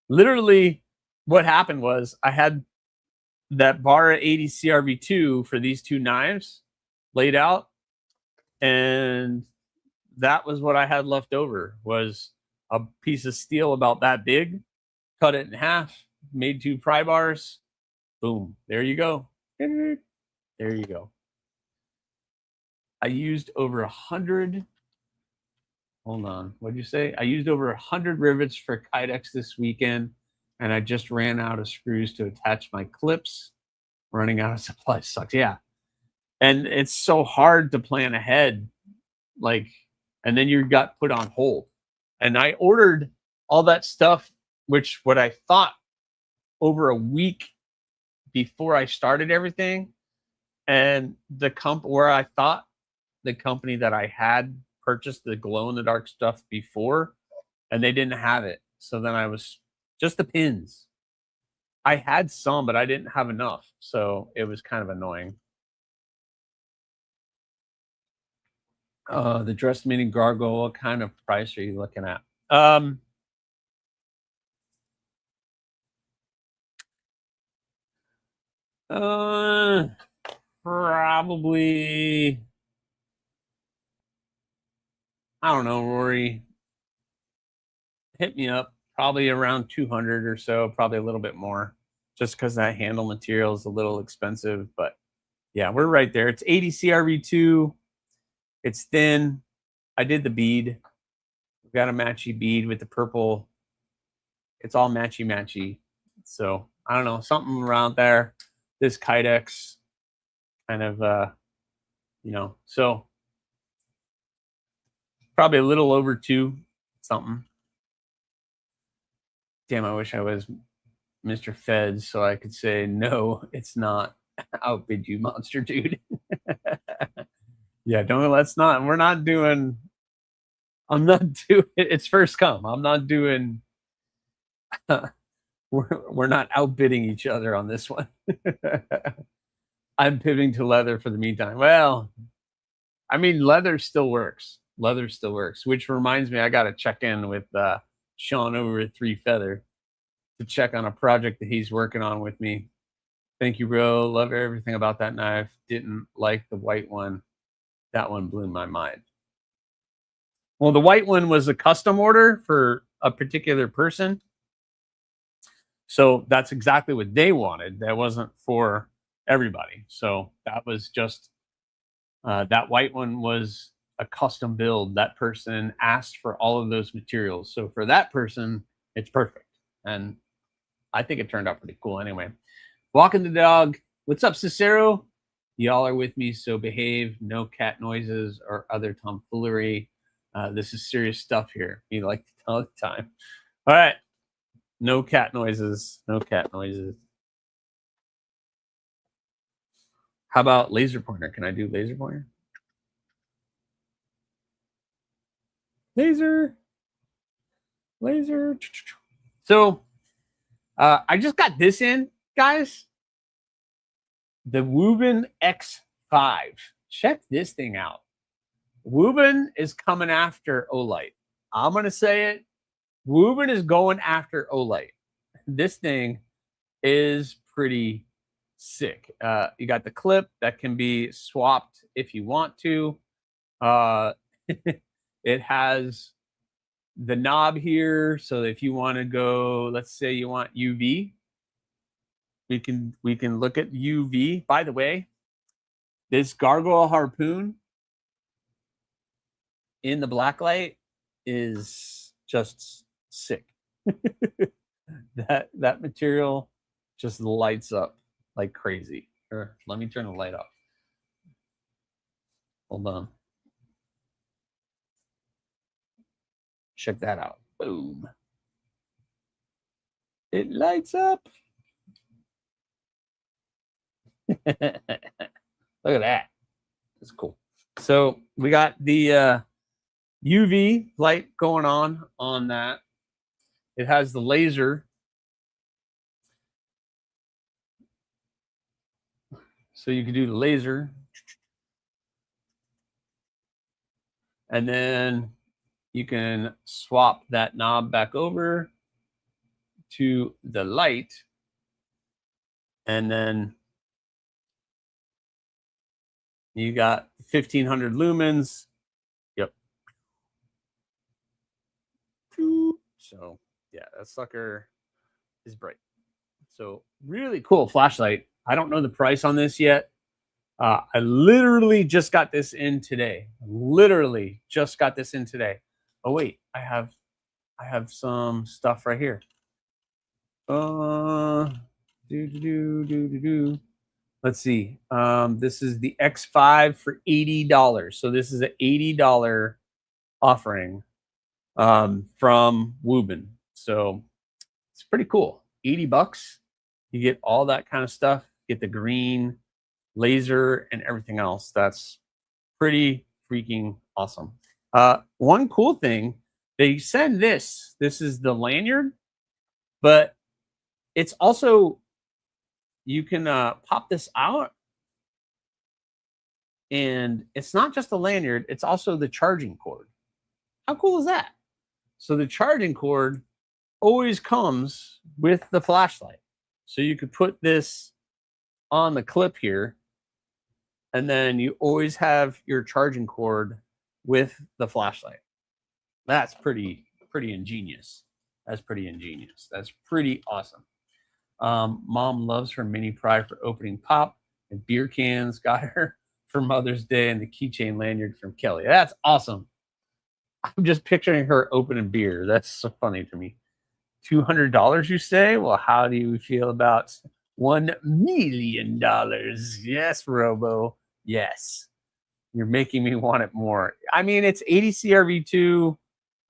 Literally, what happened was I had that bar 80 CRV2 for these two knives laid out, and that was what I had left over, was a piece of steel about that big, cut it in half, made two pry bars. Boom, there you go. There you go. I used over 100. Hold on, what'd you say? I used over 100 rivets for Kydex this weekend, and I just ran out of screws to attach my clips. Running out of supply sucks. Yeah, and it's so hard to plan ahead, like, and then you got put on hold. And I ordered all that stuff, which what I thought over a week before I started everything, and the where I thought the company that I had purchased the glow in the dark stuff before, and they didn't have it. So then I was just the pins. I had some, but I didn't have enough. So it was kind of annoying. The dress meeting gargoyle, what kind of price are you looking at? Probably, I don't know, Rory. Hit me up. Probably around 200 or so, probably a little bit more, just because that handle material is a little expensive. But yeah, we're right there. It's 80 CRV2. It's thin. I did the bead. We've got a matchy bead with the purple. It's all matchy. So I don't know, something around there. This Kydex kind of, so probably a little over 2 something. Damn, I wish I was Mr. Feds so I could say, no, it's not. Outbid you, monster dude. Yeah, we're not doing, it's first come. I'm not doing, we're not outbidding each other on this one. I'm pivoting to leather for the meantime. Well, I mean, leather still works. Which reminds me, I got to check in with Sean over at 3 Feather to check on a project that he's working on with me. Thank you, bro. Love everything about that knife. Didn't like the white one. That one blew my mind. Well, the white one was a custom order for a particular person. So that's exactly what they wanted. That wasn't for everybody. So that was just, that white one was a custom build. That person asked for all of those materials. So for that person, it's perfect. And I think it turned out pretty cool anyway. Walking the dog. What's up, Cicero? Y'all are with me, so behave. No cat noises or other tomfoolery. This is serious stuff here. You like to tell all the time. All right. No cat noises. No cat noises. How about laser pointer? Can I do laser pointer? Laser. So I just got this in, guys. The Woobin X5. Check this thing out. Woobin is coming after Olight. I'm going to say it. Woobin is going after Olight. This thing is pretty sick. You got the clip that can be swapped if you want to. It has the knob here, so if you want to go, let's say you want UV, we can look at UV. By the way, this gargoyle harpoon in the black light is just sick. that material just lights up like crazy. Here, let me turn the light off. Hold on. Check that out. Boom. It lights up. Look at that. That's cool. So we got the UV light going on that. It has the laser. So you can do the laser. And then you can swap that knob back over to the light. And then you got 1500 lumens. Yep. So yeah, that sucker is bright. So really cool flashlight. I don't know the price on this yet. I literally just got this in today. Literally just got this in today. Oh wait, I have some stuff right here. Let's see. This is the X5 for $80. So this is an $80 offering from Woobin. So it's pretty cool. $80. You get all that kind of stuff. Get the green laser and everything else. That's pretty freaking awesome. One cool thing, they send this. This is the lanyard, but it's also, you can pop this out, and it's not just a lanyard, it's also the charging cord. How cool is that? So the charging cord always comes with the flashlight. So you could put this on the clip here, and then you always have your charging cord with the flashlight. That's pretty ingenious. That's pretty ingenious. That's pretty awesome. Mom loves her mini pry for opening pop, and beer cans. Got her for Mother's Day, and the keychain lanyard from Kelly. That's awesome. I'm just picturing her opening beer. That's so funny to me. $200, you say? Well, how do you feel about $1 million? Yes, Robo. Yes. You're making me want it more. I mean, it's ADC RV2.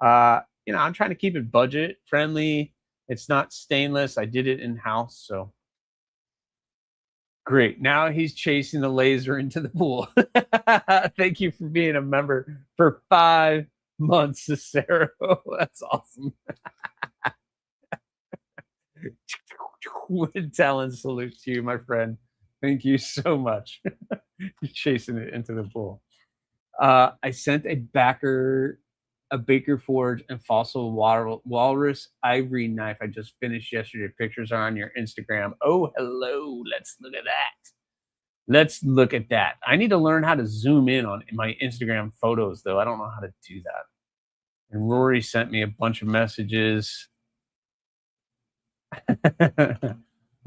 I'm trying to keep it budget friendly. It's not stainless. I did it in-house, so great. Now he's chasing the laser into the pool. Thank you for being a member for 5 months, Cicero. That's awesome. Talent salute to you, my friend. Thank you so much. You're chasing it into the pool. I sent a Baker Forge and fossil walrus ivory knife I just finished yesterday. Pictures are on your Instagram. Oh, hello. Let's look at that. Let's look at that. I need to learn how to zoom in on my Instagram photos, though. I don't know how to do that. And Rory sent me a bunch of messages.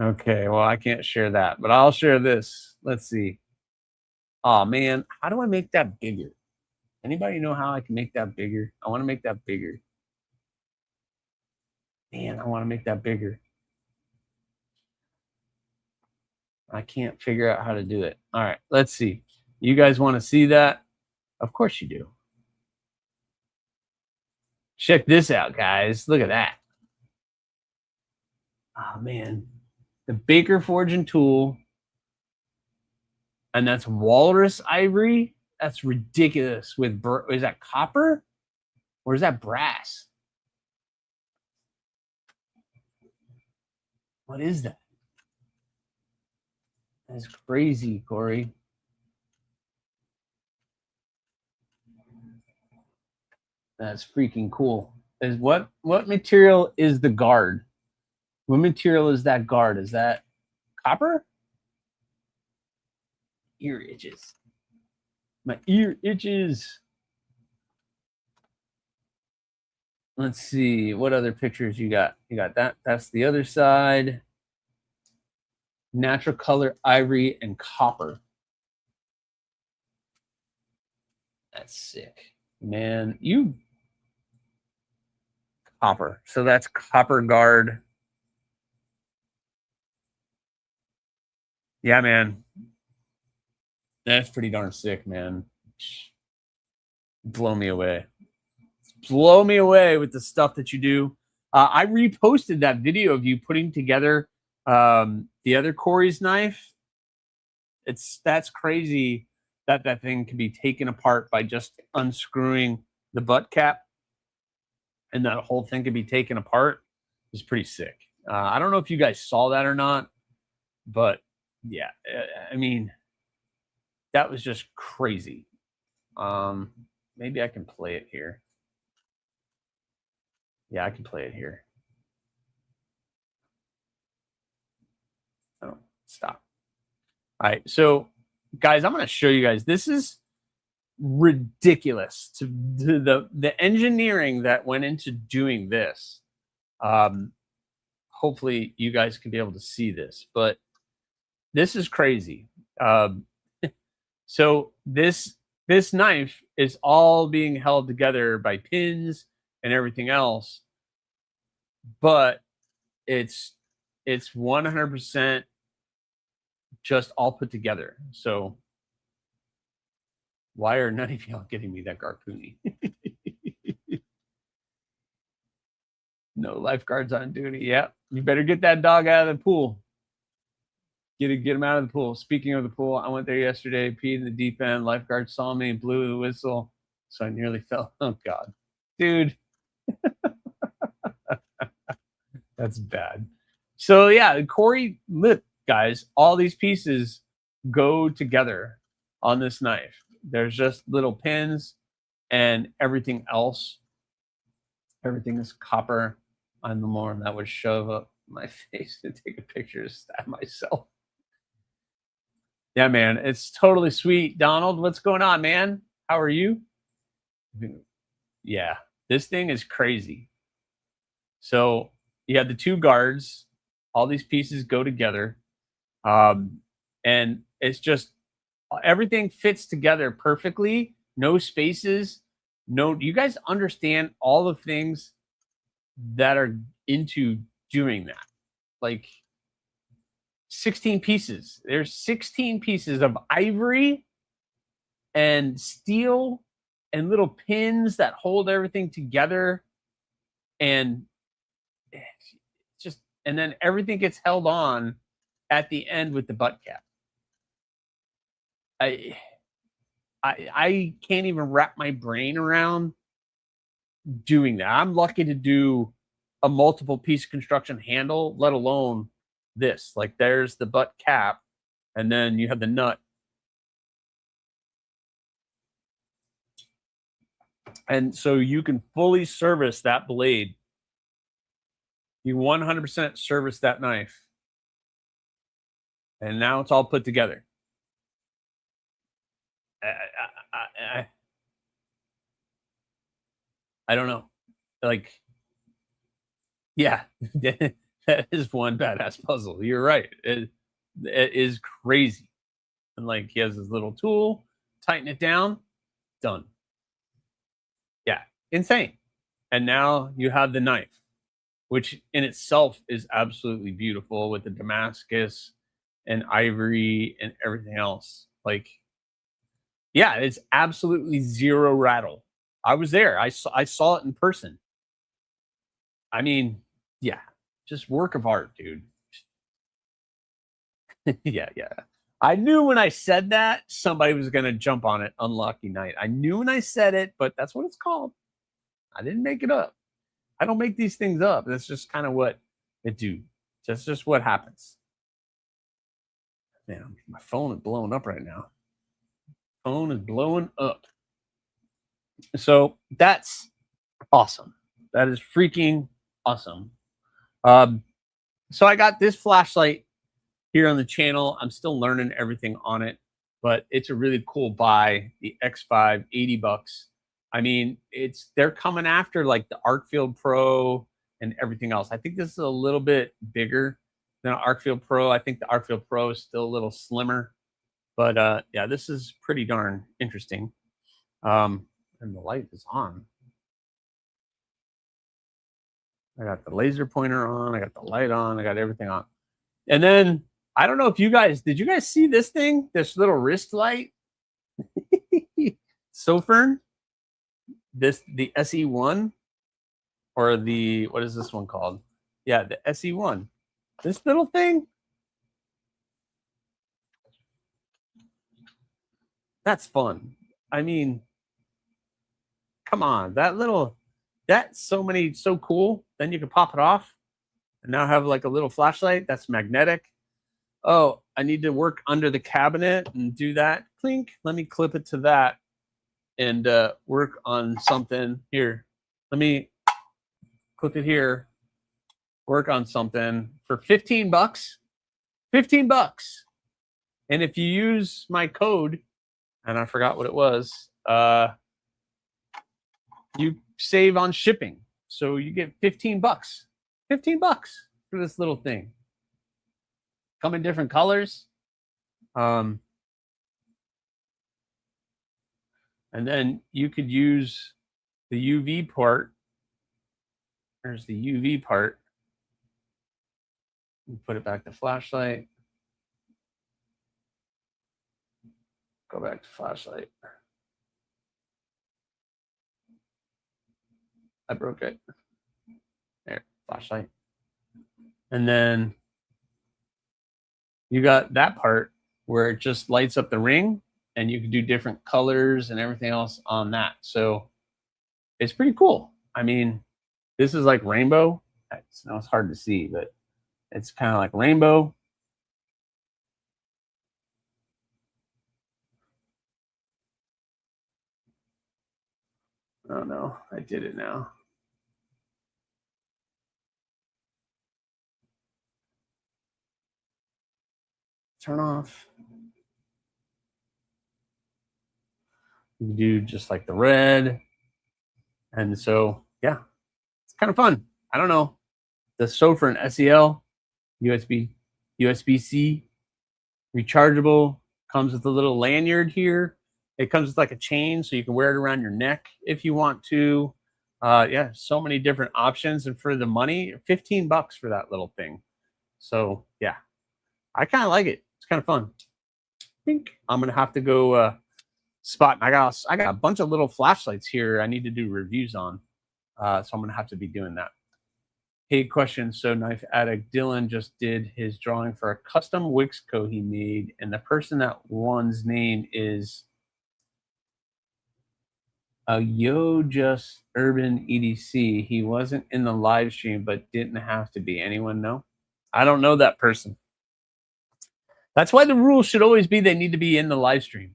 Okay, well, I can't share that, but I'll share this. Let's see. Oh, man. How do I make that bigger? Anybody know how I can make that bigger? I want to make that bigger. Man, I want to make that bigger. I can't figure out how to do it. All right, let's see. You guys want to see that? Of course you do. Check this out, guys. Look at that. Oh, man. The Baker Forge and Tool. And that's walrus ivory. That's ridiculous. Is that copper? Or is that brass? What is that? That's crazy, Corey. That's freaking cool. What material is the guard? What material is that guard? Is that copper? Ear itches. My ear itches. Let's see. What other pictures you got? You got that. That's the other side. Natural color, ivory, and copper. That's sick. Man, copper. So that's copper guard. Yeah, man. That's pretty darn sick, man. Blow me away. Blow me away with the stuff that you do. I reposted that video of you putting together the other Corey's knife. That's crazy that that thing can be taken apart by just unscrewing the butt cap, and that whole thing can be taken apart. Is pretty sick. I don't know if you guys saw that or not, but yeah, I mean, that was just crazy. Maybe I can play it here. Yeah, I can play it here. Oh, stop. All right, so guys, I'm going to show you guys. This is ridiculous to the engineering that went into doing this. Hopefully, you guys can be able to see this, but this is crazy. So this knife is all being held together by pins and everything else, but it's 100% just all put together. So why are none of y'all getting me that Garpuni? No lifeguards on duty. Yeah, you better get that dog out of the pool. Get him out of the pool. Speaking of the pool, I went there yesterday, peed in the deep end. Lifeguard saw me, blew the whistle, so I nearly fell. Oh God, dude, that's bad. So yeah, Corey, look, guys, all these pieces go together on this knife. There's just little pins, and everything else, everything is copper. I'm the more that would shove up my face to take a picture to stab myself. Yeah, man, it's totally sweet. Donald, what's going on, man? How are you? Yeah, this thing is crazy. So you have the two guards. All these pieces go together, and it's just everything fits together perfectly. No spaces. No, you guys understand all the things that are into doing that? Like 16 pieces. There's 16 pieces of ivory and steel and little pins that hold everything together, and just and then everything gets held on at the end with the butt cap. I can't even wrap my brain around doing that. I'm lucky to do a multiple piece construction handle, let alone this. Like there's the butt cap, and then you have the nut. And so you can fully service that blade. You 100% service that knife. And now it's all put together. I don't know. Like, yeah, that is one badass puzzle. You're right. It is crazy. And like, he has his little tool, tighten it down, done. Yeah, insane. And now you have the knife, which in itself is absolutely beautiful with the Damascus and ivory and everything else. Like, yeah, it's absolutely zero rattle. I was there. I saw it in person. I mean, yeah, just work of art, dude. Yeah, yeah. I knew when I said that somebody was going to jump on it. Unlucky night. I knew when I said it, but that's what it's called. I didn't make it up. I don't make these things up. That's just kind of what it do. That's just what happens. Man, my phone is blowing up right now. Phone is blowing up. So that's awesome. That is freaking awesome. So I got this flashlight here on the channel. I'm still learning everything on it, but it's a really cool buy. The X5, $80. I mean, they're coming after like the Arcfield Pro and everything else. I think this is a little bit bigger than an Arcfield Pro. I think the Arcfield Pro is still a little slimmer, but yeah, this is pretty darn interesting. And the light is on. I got the laser pointer on. I got the light on. I got everything on. And then I don't know if did you guys see this thing? This little wrist light? Sofern? The SE1? Or what is this one called? Yeah, the SE1. This little thing? That's fun. I mean, come on. That's so cool. Then you can pop it off and now have like a little flashlight that's magnetic. Oh, I need to work under the cabinet and do that. Clink. Let me clip it to that and work on something here. Let me clip it here. Work on something for 15 bucks. 15 bucks. And if you use my code, and I forgot what it was, you save on shipping. So you get 15 bucks. 15 bucks for this little thing. Come in different colors. And then you could use the UV part. There's the UV part. Put it back to flashlight. Go back to flashlight. I broke it. There, flashlight. And then you got that part where it just lights up the ring and you can do different colors and everything else on that. So it's pretty cool. I mean, this is like rainbow. It's hard to see, but it's kind of like rainbow. Oh no, I did it now. Turn off. You do just like the red. And so, yeah, it's kind of fun. I don't know. The Sofern SEL, USB-C, rechargeable, comes with a little lanyard here. It comes with like a chain, so you can wear it around your neck if you want to. Yeah, so many different options. And for the money, 15 bucks for that little thing. So, yeah, I kind of like it. It's kind of fun. I think I'm going to have to go spot. I got a bunch of little flashlights here I need to do reviews on. So I'm going to have to be doing that. Hey, question. So Knife Addict Dylan just did his drawing for a custom Wix code he made, and the person that won's name is Just Urban EDC. He wasn't in the live stream, but didn't have to be. Anyone know? I don't know that person. That's why the rule should always be they need to be in the live stream.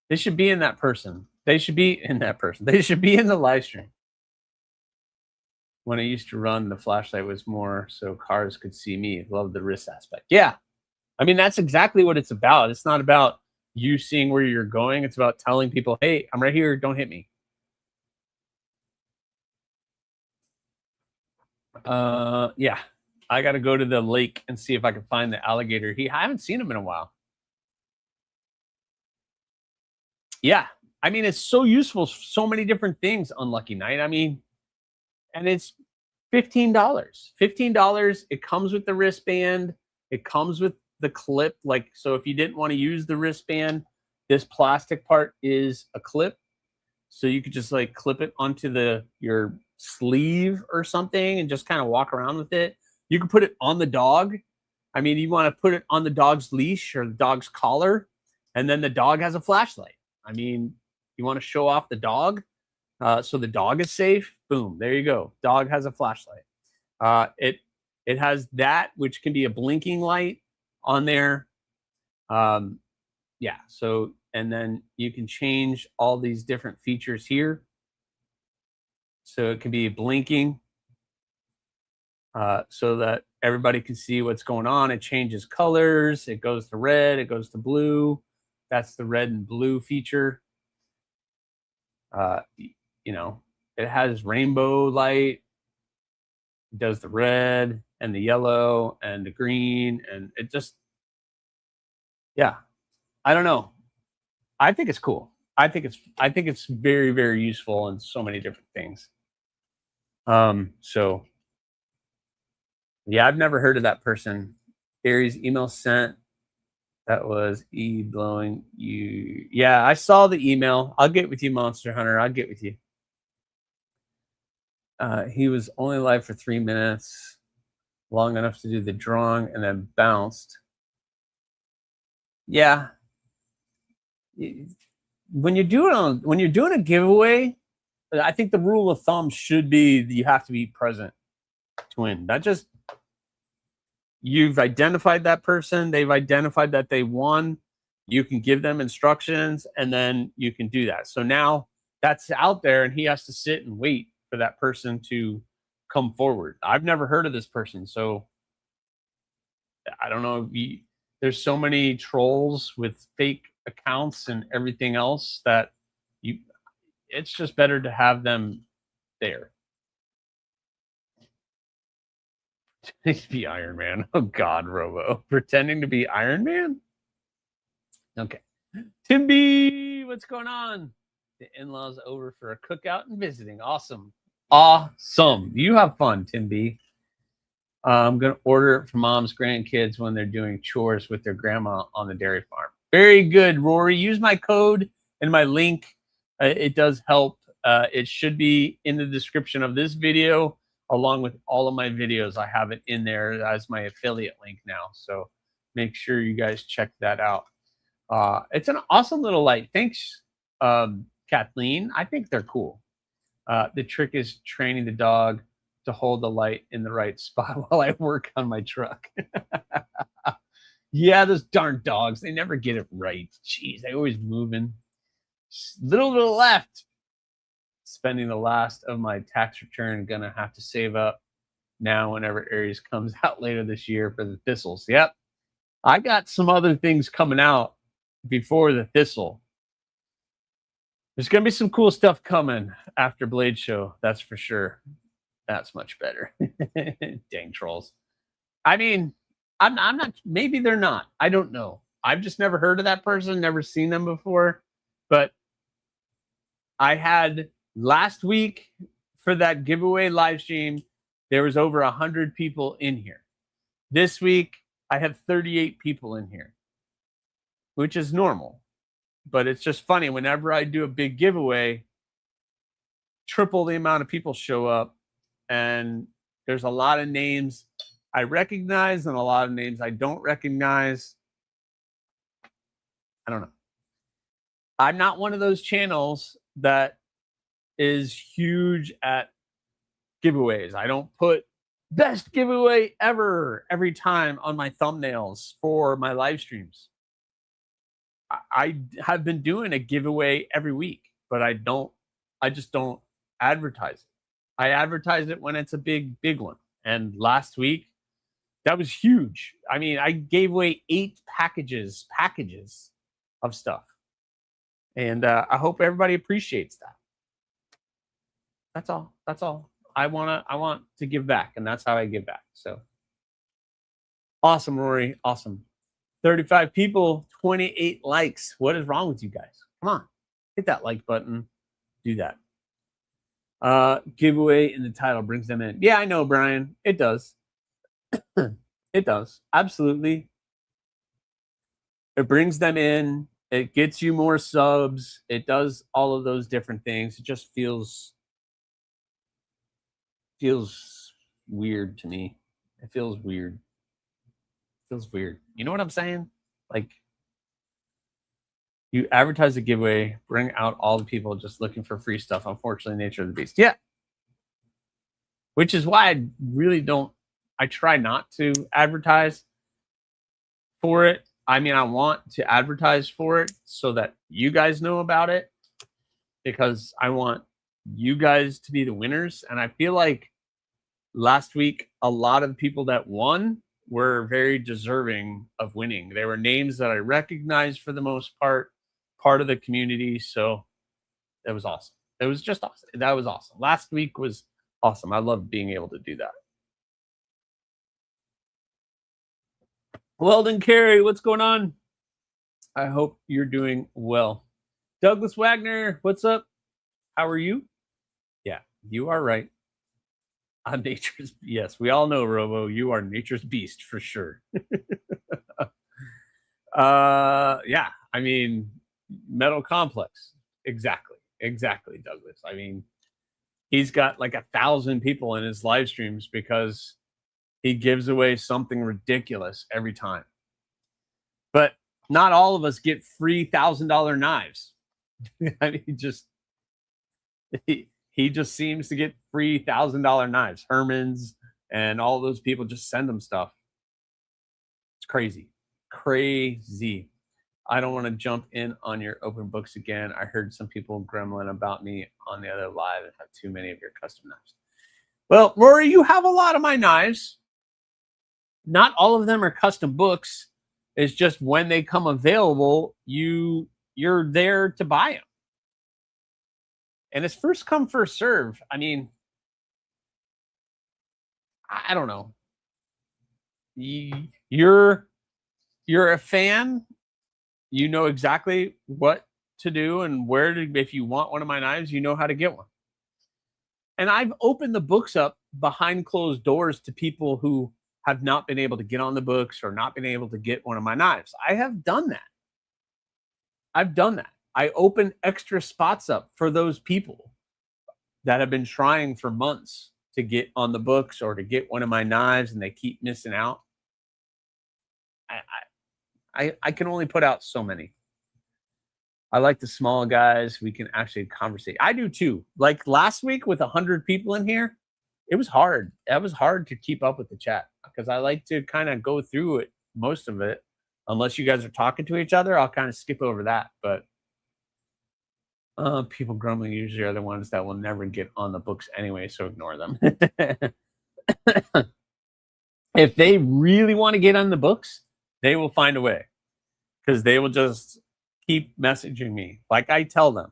They should be in that person. They should be in that person. They should be in the live stream. When I used to run, the flashlight was more so cars could see me. Love the wrist aspect. Yeah. I mean, that's exactly what it's about. It's not about you seeing where you're going. It's about telling people, hey, I'm right here. Don't hit me. Yeah. I got to go to the lake and see if I can find the alligator. I haven't seen him in a while. Yeah. I mean, it's so useful. So many different things, Unlucky Night. I mean, and it's $15. $15. It comes with the wristband. It comes with the clip. Like, so if you didn't want to use the wristband, this plastic part is a clip. So you could just like clip it onto your sleeve or something and just kind of walk around with it. You can put it on the dog. I mean, you want to put it on the dog's leash or the dog's collar, and then the dog has a flashlight. I mean, you want to show off the dog so the dog is safe. Boom, there you go. Dog has a flashlight. It has that, which can be a blinking light on there. Yeah, so, and then you can change all these different features here. So it can be blinking so that everybody can see what's going on. It changes colors. It goes to red. It goes to blue. That's the red and blue feature. You know, it has rainbow light. It does the red and the yellow and the green. And it just, yeah, I don't know. I think it's cool. I think it's very, very useful in so many different things. So yeah, I've never heard of that person. Aries email sent. That was E blowing you. Yeah, I saw the email. I'll get with you, Monster Hunter. I'll get with you. He was only live for 3 minutes, long enough to do the drawing, and then bounced. Yeah. When you're doing a giveaway, I think the rule of thumb should be that you have to be present to win. Not just you've identified that person, they've identified that they won. You can give them instructions, and then you can do that. So now that's out there, and he has to sit and wait for that person to come forward. I've never heard of this person, so I don't know. There's so many trolls with fake accounts and everything else that it's just better to have them there. To be Iron Man. Oh God, Robo. Pretending to be Iron Man? Okay. Tim B, what's going on? The in-laws over for a cookout and visiting. Awesome. Awesome. You have fun, Tim B. I'm going to order it for mom's grandkids when they're doing chores with their grandma on the dairy farm. Very good, Rory. Use my code and my link. It does help. It should be in the description of this video, along with all of my videos. I have it in there as my affiliate link now. So make sure you guys check that out. It's an awesome little light. Thanks, Kathleen. I think they're cool. The trick is training the dog to hold the light in the right spot while I work on my truck. Yeah, those darn dogs. They never get it right. Jeez, they always moving. Little to the left. Spending the last of my tax return. Gonna have to save up now whenever Aries comes out later this year for the thistles. Yep. I got some other things coming out before the thistle. There's gonna be some cool stuff coming after Blade Show. That's for sure. That's much better. Dang trolls. I mean, I'm not. Maybe they're not. I don't know. I've just never heard of that person. Never seen them before. But I had last week for that giveaway live stream, there was over 100 people in here. This week, I have 38 people in here, which is normal. But it's just funny. Whenever I do a big giveaway, triple the amount of people show up. And there's a lot of names I recognize and a lot of names I don't recognize. I don't know. I'm not one of those channels that is huge at giveaways. I don't put best giveaway ever every time on my thumbnails for my live streams. I have been doing a giveaway every week, but I just don't advertise it. I advertise it when it's a big one. And last week, that was huge. I mean, I gave away 8 packages of stuff. And I hope everybody appreciates that. That's all. That's all. I want to give back, and that's how I give back. So awesome, Rory. Awesome. 35 people, 28 likes. What is wrong with you guys? Come on. Hit that like button. Do that. Giveaway in the title brings them in. Yeah, I know, Brian. It does. It does. Absolutely. It brings them in. It gets you more subs. It does all of those different things. It just feels weird to me. It feels weird. It feels weird. You know what I'm saying? Like, you advertise a giveaway, bring out all the people just looking for free stuff. Unfortunately, nature of the beast. Yeah. Which is why I really don't, I try not to advertise for it. I mean, I want to advertise for it so that you guys know about it, because I want you guys to be the winners. And I feel like last week, a lot of the people that won were very deserving of winning. They were names that I recognized for the most part of the community. So that was awesome. It was just awesome. That was awesome. Last week was awesome. I loved being able to do that. Weldon Carey, what's going on? I hope you're doing well. Douglas Wagner, what's up? How are you? Yeah, you are right. I'm nature's, yes, we all know, Robo, you are nature's beast for sure. Yeah, I mean, Metal Complex. Exactly, Douglas. I mean, he's got like 1,000 people in his live streams because he gives away something ridiculous every time. But not all of us get free $1,000 knives. I mean, he just seems to get free $1,000 knives. Herman's and all those people just send him stuff. It's crazy. Crazy. I don't want to jump in on your open books again. I heard some people gremlin about me on the other live and have too many of your custom knives. Well, Rory, you have a lot of my knives. Not all of them are custom books. It's just when they come available, you're there to buy them. And it's first come, first serve. I mean, I don't know. You're a fan. You know exactly what to do and where to, if you want one of my knives, you know how to get one. And I've opened the books up behind closed doors to people who have not been able to get on the books or not been able to get one of my knives. I have done that. I've done that. I open extra spots up for those people that have been trying for months to get on the books or to get one of my knives and they keep missing out. I can only put out so many. I like the small guys. We can actually conversate. I do too. Like last week with 100 people in here, it was hard. That was hard to keep up with the chat because I like to kind of go through it, most of it. Unless you guys are talking to each other, I'll kind of skip over that. But people grumbling usually are the ones that will never get on the books anyway, so ignore them. If they really want to get on the books, they will find a way because they will just keep messaging me. Like I tell them,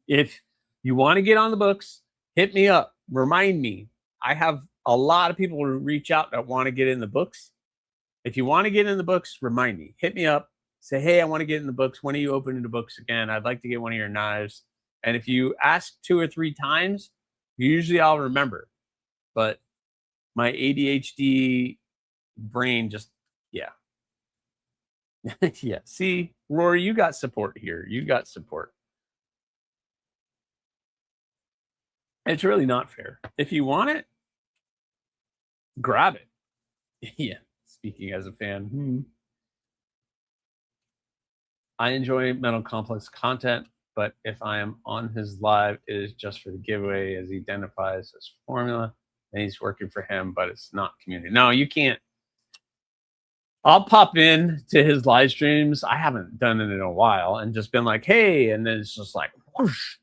if you want to get on the books, hit me up. Remind me. I have a lot of people who reach out that want to get in the books. If you want to get in the books, remind me. Hit me up. Say, hey, I want to get in the books. When are you opening the books again? I'd like to get one of your knives. And if you ask 2 or 3 times, usually I'll remember. But my ADHD brain just, yeah. Yeah. See, Rory, you got support here. You got support. It's really not fair. If you want it, grab it. Yeah. Speaking as a fan. I enjoy Metal Complex content, but if I am on his live, it is just for the giveaway as he identifies as formula and he's working for him, but it's not community. No, you can't. I'll pop in to his live streams. I haven't done it in a while and just been like, hey, and then it's just like, whoosh.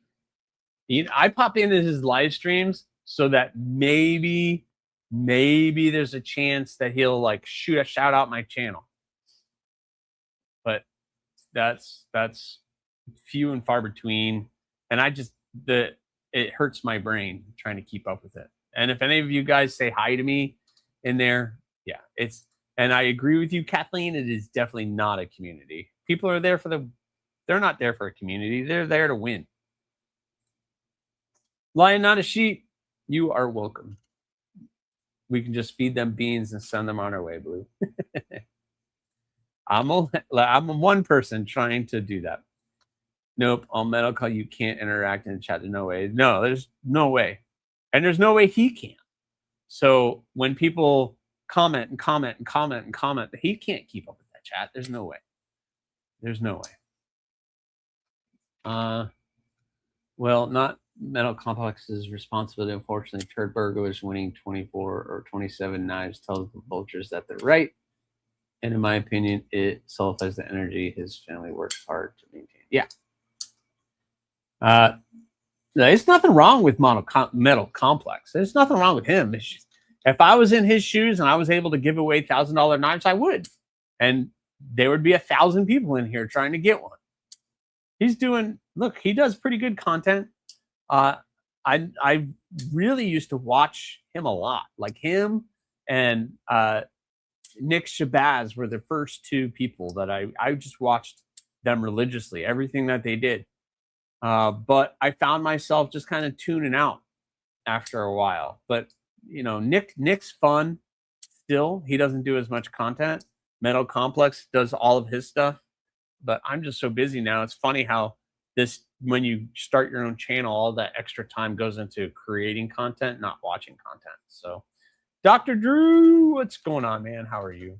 I pop into his live streams so that maybe there's a chance that he'll like shout out my channel. But that's few and far between. And it hurts my brain trying to keep up with it. And if any of you guys say hi to me in there, yeah, and I agree with you, Kathleen, it is definitely not a community. People are there they're not there for a community. They're there to win. Lion, not a sheep. You are welcome. We can just feed them beans and send them on our way, Blue. I'm one person trying to do that. Nope, on Metal Call, you can't interact in the chat. There's no way. No, there's no way. And there's no way he can. So when people comment and comment and comment and comment, he can't keep up with that chat. There's no way. There's no way. Well, not Metal Complex's responsibility. Unfortunately, Turd Burgo is winning 24 or 27 knives. Tells the vultures that they're right. And in my opinion, it solidifies the energy his family works hard to maintain. Yeah. There's nothing wrong with Metal Complex. There's nothing wrong with him. If I was in his shoes and I was able to give away $1,000 knives, I would. And there would be 1,000 people in here trying to get one. He does pretty good content. I really used to watch him a lot. Like him and Nick Shabazz were the first 2 people that I just watched them religiously, everything that they did. But I found myself just kind of tuning out after a while. But you know, Nick's fun still. He doesn't do as much content. Metal Complex does all of his stuff, but I'm just so busy now. It's funny how this, when you start your own channel, all that extra time goes into creating content, not watching content. So Dr. Drew, what's going on, man? How are you?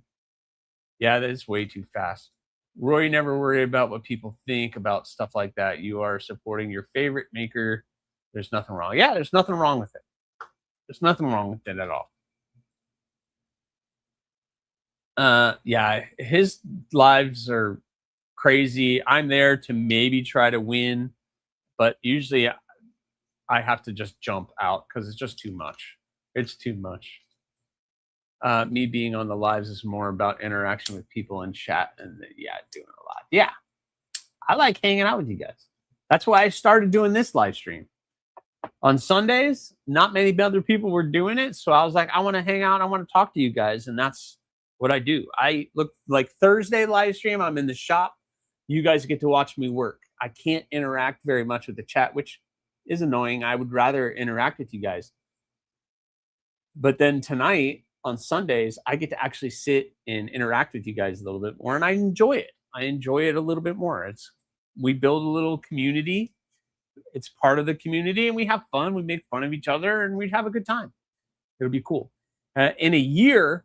Yeah, that is way too fast. Roy, never worry about what people think about stuff like that. You are supporting your favorite maker. There's nothing wrong. Yeah, there's nothing wrong with it. There's nothing wrong with it at all. Yeah, his lives are crazy. I'm there to maybe try to win, but usually I have to just jump out because it's just too much. It's too much. Me being on the lives is more about interaction with people in chat and yeah, doing a lot. Yeah, I like hanging out with you guys. That's why I started doing this live stream. On Sundays, not many other people were doing it, so I was like, I want to hang out, I want to talk to you guys, and that's what I do. I look like Thursday live stream, I'm in the shop. You guys get to watch me work. I can't interact very much with the chat, which is annoying. I would rather interact with you guys. But then tonight, on Sundays, I get to actually sit and interact with you guys a little bit more, and I enjoy it. I enjoy it a little bit more. We build a little community. It's part of the community, and we have fun. We make fun of each other, and we have a good time. It'll be cool. In a year,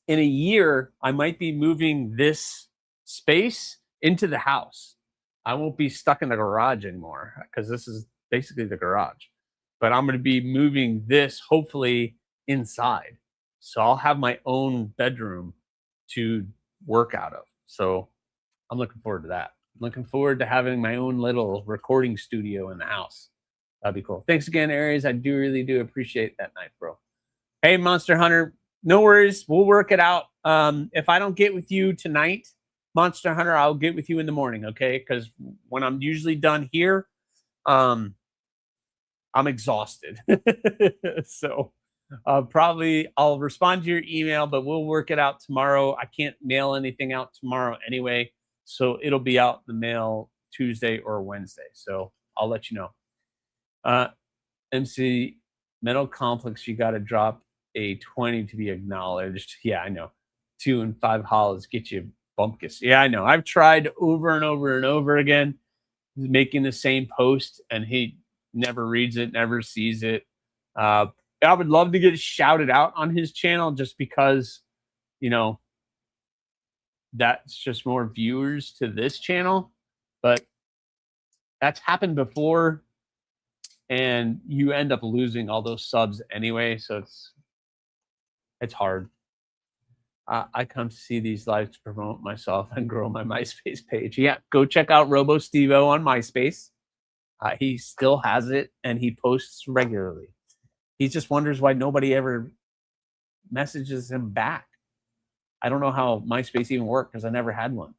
I might be moving this space into the house. I won't be stuck in the garage anymore because this is basically the garage. But I'm going to be moving this hopefully inside. So I'll have my own bedroom to work out of. So I'm looking forward to that. I'm looking forward to having my own little recording studio in the house. That'd be cool. Thanks again, Aries. I really do appreciate that knife, bro. Hey, Monster Hunter, no worries. We'll work it out. If I don't get with you tonight, Monster Hunter, I'll get with you in the morning, okay? Because when I'm usually done here, I'm exhausted. So I'll respond to your email, but we'll work it out tomorrow. I can't mail anything out tomorrow anyway, so it'll be out in the mail Tuesday or Wednesday. So I'll let you know. MC Metal Complex, you got to drop a 20 to be acknowledged. Yeah, I know. 2 and 5 hollows get you bumpkus. Yeah, I know. I've tried over and over and over again making the same post, and he never reads it, never sees it. I would love to get shouted out on his channel just because, you know, that's just more viewers to this channel. But that's happened before, and you end up losing all those subs anyway, so it's hard. I come to see these lives to promote myself and grow my MySpace page. Yeah, go check out Robo Stevo on MySpace. He still has it, and he posts regularly. He just wonders why nobody ever messages him back. I don't know how MySpace even worked because I never had one.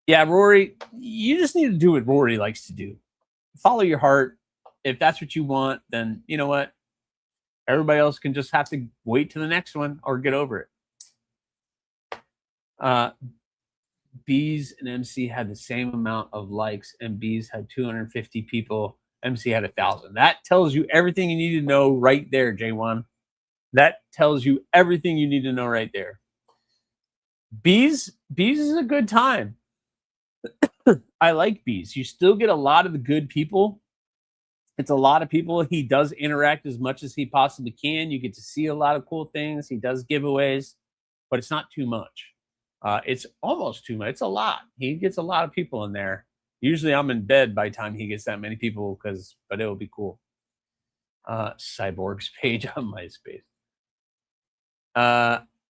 Yeah, Rory, you just need to do what Rory likes to do. Follow your heart. If that's what you want, then you know what? Everybody else can just have to wait to the next one or get over it. Bees and MC had the same amount of likes, and Bees had 250 people. MC had 1,000. That tells you everything you need to know right there, J1. That tells you everything you need to know right there. Bees is a good time. I like Bees. You still get a lot of the good people. It's a lot of people. He does interact as much as he possibly can. You get to see a lot of cool things. He does giveaways, but it's not too much. It's almost too much. It's a lot. He gets a lot of people in there. Usually I'm in bed by the time he gets that many people, but it'll be cool. Cyborg's page on MySpace.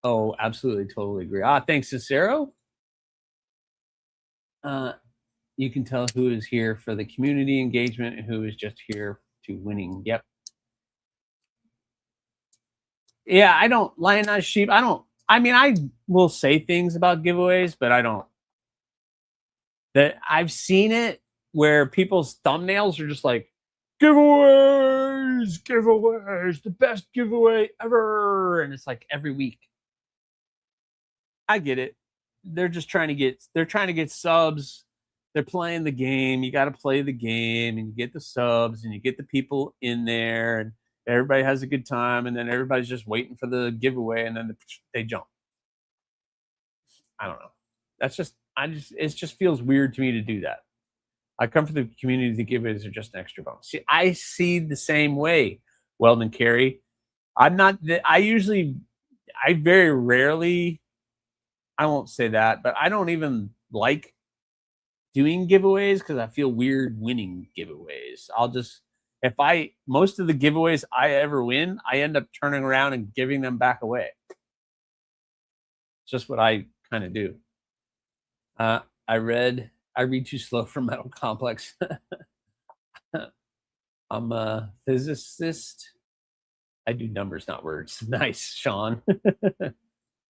Oh, absolutely, totally agree. Thanks, Cicero. You can tell who is here for the community engagement and who is just here to winning. Yep. Yeah, I don't lionize sheep. I mean, I will say things about giveaways, but I don't. I've seen it where people's thumbnails are just like, giveaways, the best giveaway ever. And it's like every week. I get it. They're just trying to get subs. they're playing the game. You got to play the game, and you get the subs, and you get the people in there, and everybody has a good time, and then everybody's just waiting for the giveaway, and then they jump. I don't know. It just feels weird to me to do that. I come from the community. The giveaways are just an extra bonus. See, I see the same way, Weldon Carey. I'm not. I very rarely. I won't say that, but I don't even like doing giveaways because I feel weird winning giveaways. Most of the giveaways I ever win, I end up turning around and giving them back away. It's just what I kind of do. I read too slow for Metal Complex. I'm a physicist. I do numbers, not words. Nice, Sean.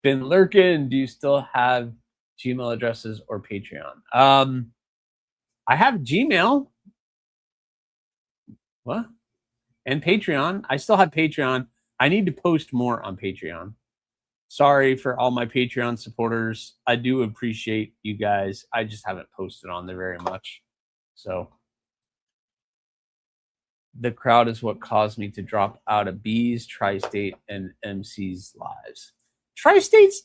Been lurking. Do you still have Gmail addresses or Patreon? I have Gmail. What? And Patreon. I still have Patreon. I need to post more on Patreon. Sorry for all my Patreon supporters. I do appreciate you guys. I just haven't posted on there very much. So the crowd is what caused me to drop out of B's, Tri-State, and MC's lives. Tri-State's,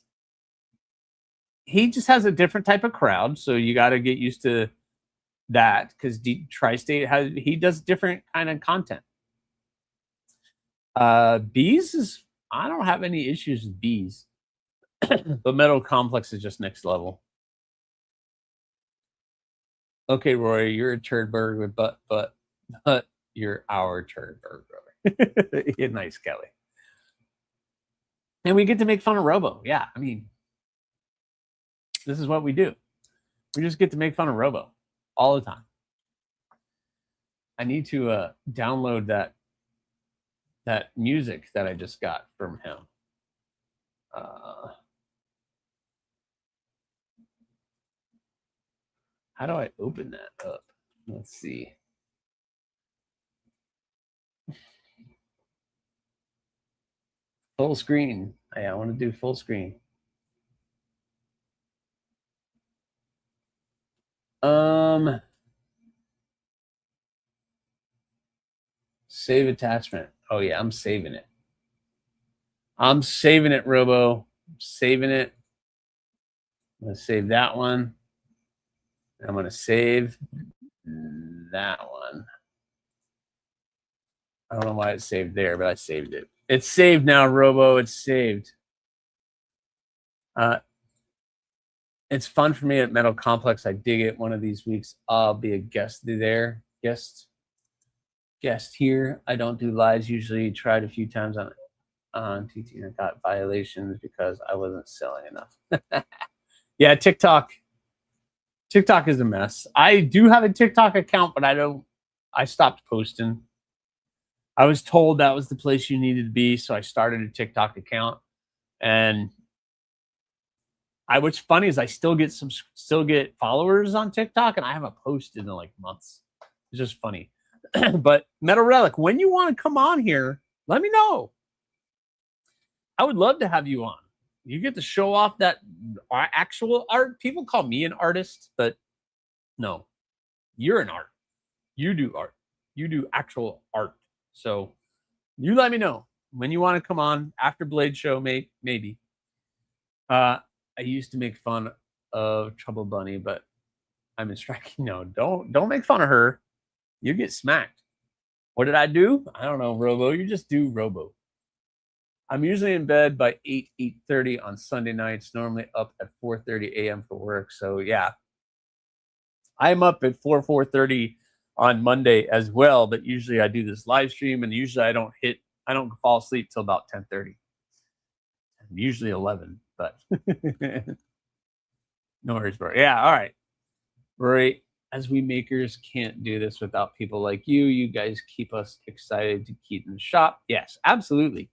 he just has a different type of crowd, so you got to get used to that because Tri-State he does different kind of content. B's is, I don't have any issues with B's, but Metal Complex is just next level. Okay, Roy, you're a turd burger, but you're our turd burger, brother. You're nice, Kelly. And we get to make fun of Robo. Yeah, I mean, this is what we do. We just get to make fun of Robo all the time. I need to download that music that I just got from him. How do I open that up? Let's see. Full screen. Yeah, I want to do full screen. Save attachment. Oh yeah, I'm saving it. I'm saving it, Robo. I'm saving it. I'm going to save that one. I'm going to save that one. I don't know why it's saved there, but I saved it. It's saved now, Robo. It's saved. It's fun for me at Metal Complex. I dig it. One of these weeks, I'll be a guest there. Guest here. I don't do lives usually. Tried a few times on TT and got violations because I wasn't selling enough. Yeah, TikTok is a mess. I do have a TikTok account, but I stopped posting. I was told that was the place you needed to be, so I started a TikTok account. And what's funny is I still get followers on TikTok, and I haven't posted in like months. It's just funny. But Metal Relic, when you want to come on here, let me know. I would love to have you on. You get to show off that actual art. People call me an artist, but no, you're an art. You do art. You do actual art. So you let me know when you want to come on after Blade Show, maybe. I used to make fun of Trouble Bunny, but I'm instructing. No, don't make fun of her. You get smacked. What did I do? I don't know, Robo. You just do Robo. I'm usually in bed by 8:30 on Sunday nights, normally up at 4:30 a.m. for work. So yeah, I'm up at 4:30 on Monday as well, but usually I do this live stream, and usually I don't fall asleep till about 10:30. Usually 11, but no worries, bro. Yeah, all right. Rory, as we makers can't do this without people like you. You guys keep us excited to keep in the shop. Yes, absolutely.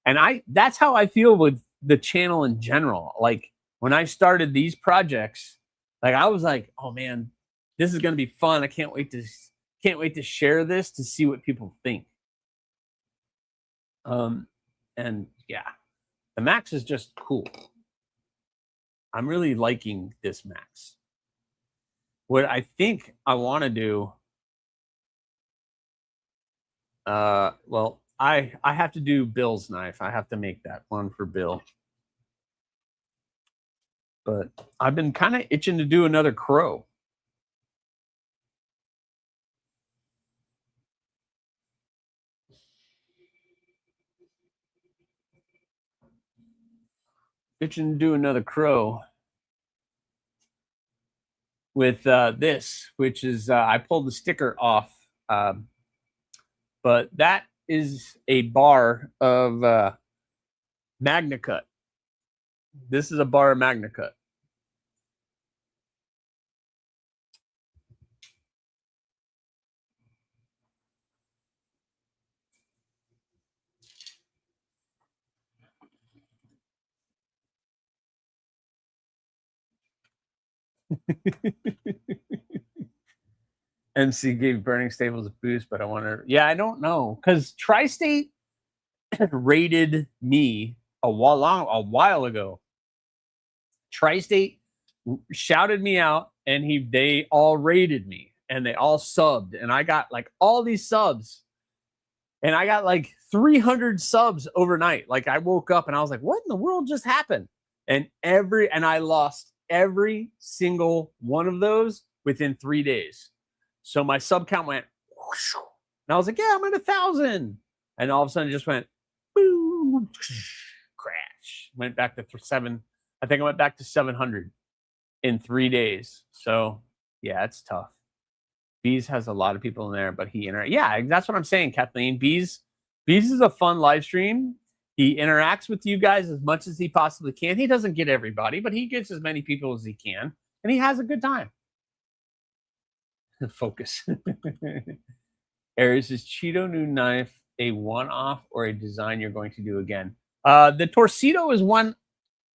And that's how I feel with the channel in general. Like when I started these projects, like I was like, oh man, this is going to be fun. I can't wait to share this to see what people think. And yeah, the Max is just cool. I'm really liking this Max. what I think I want to do, well, I have to do Bill's knife. I have to make that one for Bill. But I've been kind of itching to do another crow. Itching to do another crow with this, which is I pulled the sticker off, but that is a bar of Magna Cut. This is a bar of Magna Cut. MC gave Burning Stables a boost, but I wonder. Yeah, I don't know, because Tri-State rated me a while ago. Tri-State shouted me out, and they all rated me, and they all subbed, and I got like all these subs, and I got like 300 subs overnight. Like I woke up and I was like, "What in the world just happened?" And I lost every single one of those within 3 days. So my sub count went, whoosh, and I was like, "Yeah, I'm at 1,000," and all of a sudden it just went, boom, crash. Went back to 7. I think I went back to 700 in 3 days. So yeah, it's tough. Bees has a lot of people in there, but yeah, that's what I'm saying, Kathleen. Bees is a fun live stream. He interacts with you guys as much as he possibly can. He doesn't get everybody, but he gets as many people as he can, and he has a good time. Focus. Aries, is Cheeto new knife a one-off or a design you're going to do again? The Torcido is one.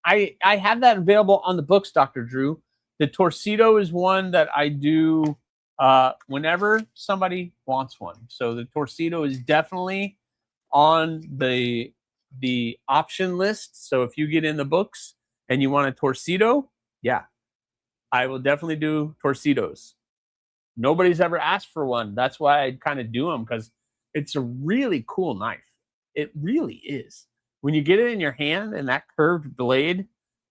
I have that available on the books, Dr. Drew. The Torcido is one that I do whenever somebody wants one. So the Torcido is definitely on the option list. So if you get in the books and you want a Torcido, yeah, I will definitely do Torcidos. Nobody's ever asked for one. That's why I kind of do them, because it's a really cool knife. It really is. When you get it in your hand and that curved blade,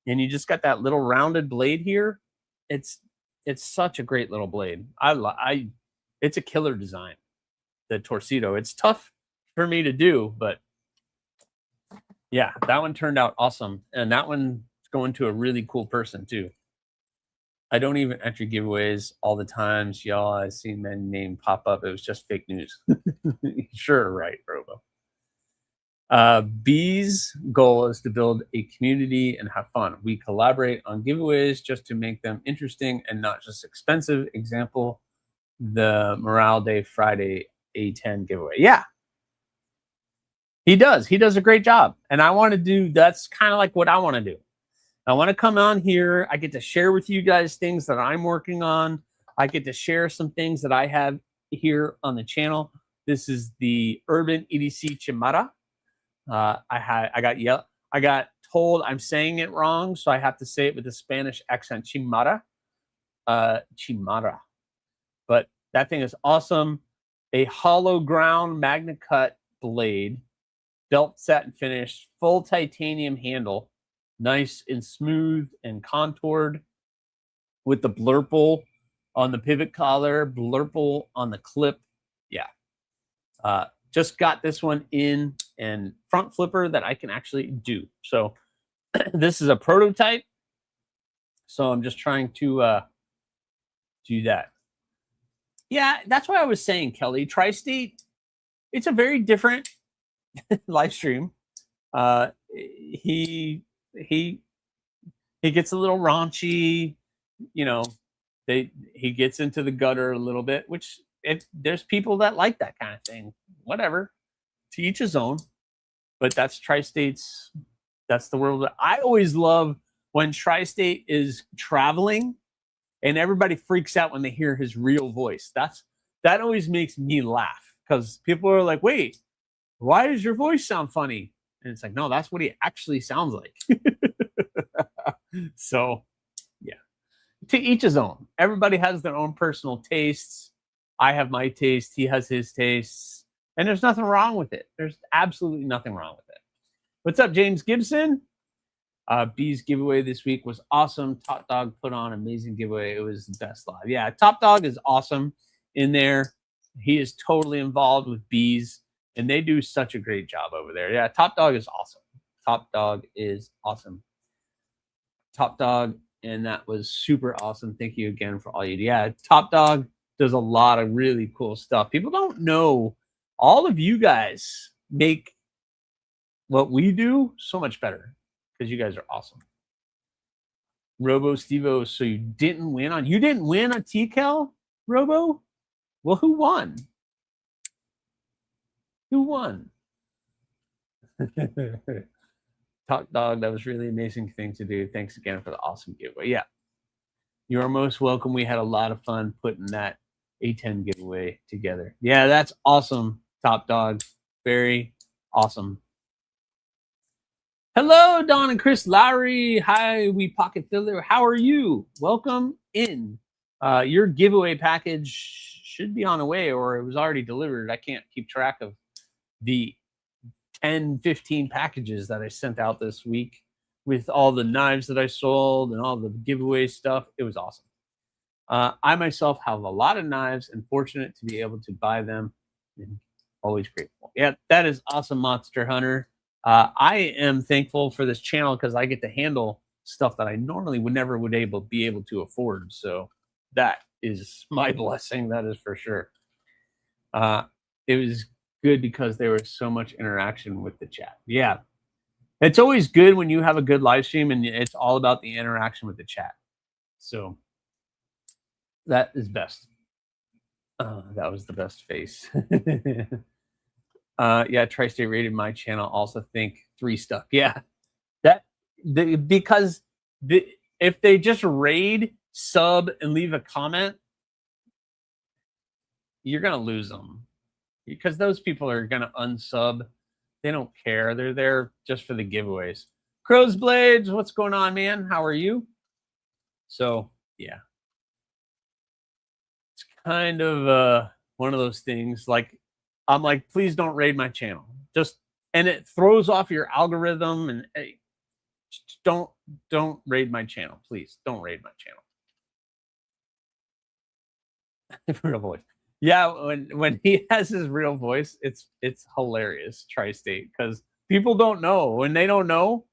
and you just got that little rounded blade here, it's such a great little blade. It's a killer design, the Torcido. It's tough for me to do, but yeah, that one turned out awesome. And that one's going to a really cool person too. I don't even enter giveaways all the time. Y'all, I've seen my name pop up. It was just fake news. Sure, right, Robo. Bee's goal is to build a community and have fun. We collaborate on giveaways just to make them interesting and not just expensive. Example, the Morale Day Friday A10 giveaway. Yeah, he does. He does a great job. And I want to do, that's kind of like what I want to do. I want to come on here. I get to share with you guys things that I'm working on. I get to share some things that I have here on the channel. This is the Urban EDC Chimara. I got told I'm saying it wrong, so I have to say it with a Spanish accent. Chimara. Chimara. But that thing is awesome. A hollow ground Magna Cut blade, belt satin finish, full titanium handle. Nice and smooth and contoured with the blurple on the pivot collar, blurple on the clip. Yeah. Just got this one in and front flipper that I can actually do. So this is a prototype. So I'm just trying to do that. Yeah, that's what I was saying, Kelly. Tri-State, it's a very different live stream. He gets a little raunchy, you know. He gets into the gutter a little bit, which there's people that like that kind of thing. Whatever, to each his own. But that's Tri-State's. That's the world. I always love when Tri-State is traveling, and everybody freaks out when they hear his real voice. That always makes me laugh, because people are like, "Wait, why does your voice sound funny?" And it's like, no, that's what he actually sounds like. So, yeah. to each his own. Everybody has their own personal tastes. I have my taste. He has his tastes. And there's nothing wrong with it. There's absolutely nothing wrong with it. What's up, James Gibson? B's giveaway this week was awesome. Top Dog put on an amazing giveaway. It was the best live. Yeah, Top Dog is awesome in there. He is totally involved with B's, and they do such a great job over there. Yeah, Top Dog is awesome. Top Dog is awesome. Top Dog, and that was super awesome. Thank you again for all you do. Yeah, Top Dog does a lot of really cool stuff. People don't know all of you guys make what we do so much better because you guys are awesome. Robo Stevo, so you didn't win a TCal, Robo? Well, who won? Who won? Top Dog, that was really amazing thing to do. Thanks again for the awesome giveaway. Yeah, you are most welcome. We had a lot of fun putting that A10 giveaway together. Yeah, that's awesome, Top Dog. Very awesome. Hello, Don and Chris Lowry. Hi, we pocket filler. How are you? Welcome in. Your giveaway package should be on the way, or it was already delivered. I can't keep track of the 10, 15 packages that I sent out this week with all the knives that I sold and all the giveaway stuff. It was awesome. I myself have a lot of knives and fortunate to be able to buy them. And always grateful. Yeah, that is awesome, Monster Hunter. I am thankful for this channel because I get to handle stuff that I normally would never be able to afford. So that is my blessing. That is for sure. It was good because there was so much interaction with the chat. Yeah, it's always good when you have a good live stream and it's all about the interaction with the chat. So that is best. That was the best face. Yeah, Tri-State rated my channel. Also think 3 stuck. Yeah, because if they just raid, sub, and leave a comment, you're gonna lose them because those people are gonna unsub. They don't care. They're there just for the giveaways. Crow's Blades, what's going on, man? How are you? So yeah, it's kind of one of those things. Like, I'm like, please don't raid my channel. And it throws off your algorithm. And hey, just don't raid my channel, please. Don't raid my channel. Real voice. Yeah, when he has his real voice, it's hilarious. Tri-State, because people don't know when they don't know,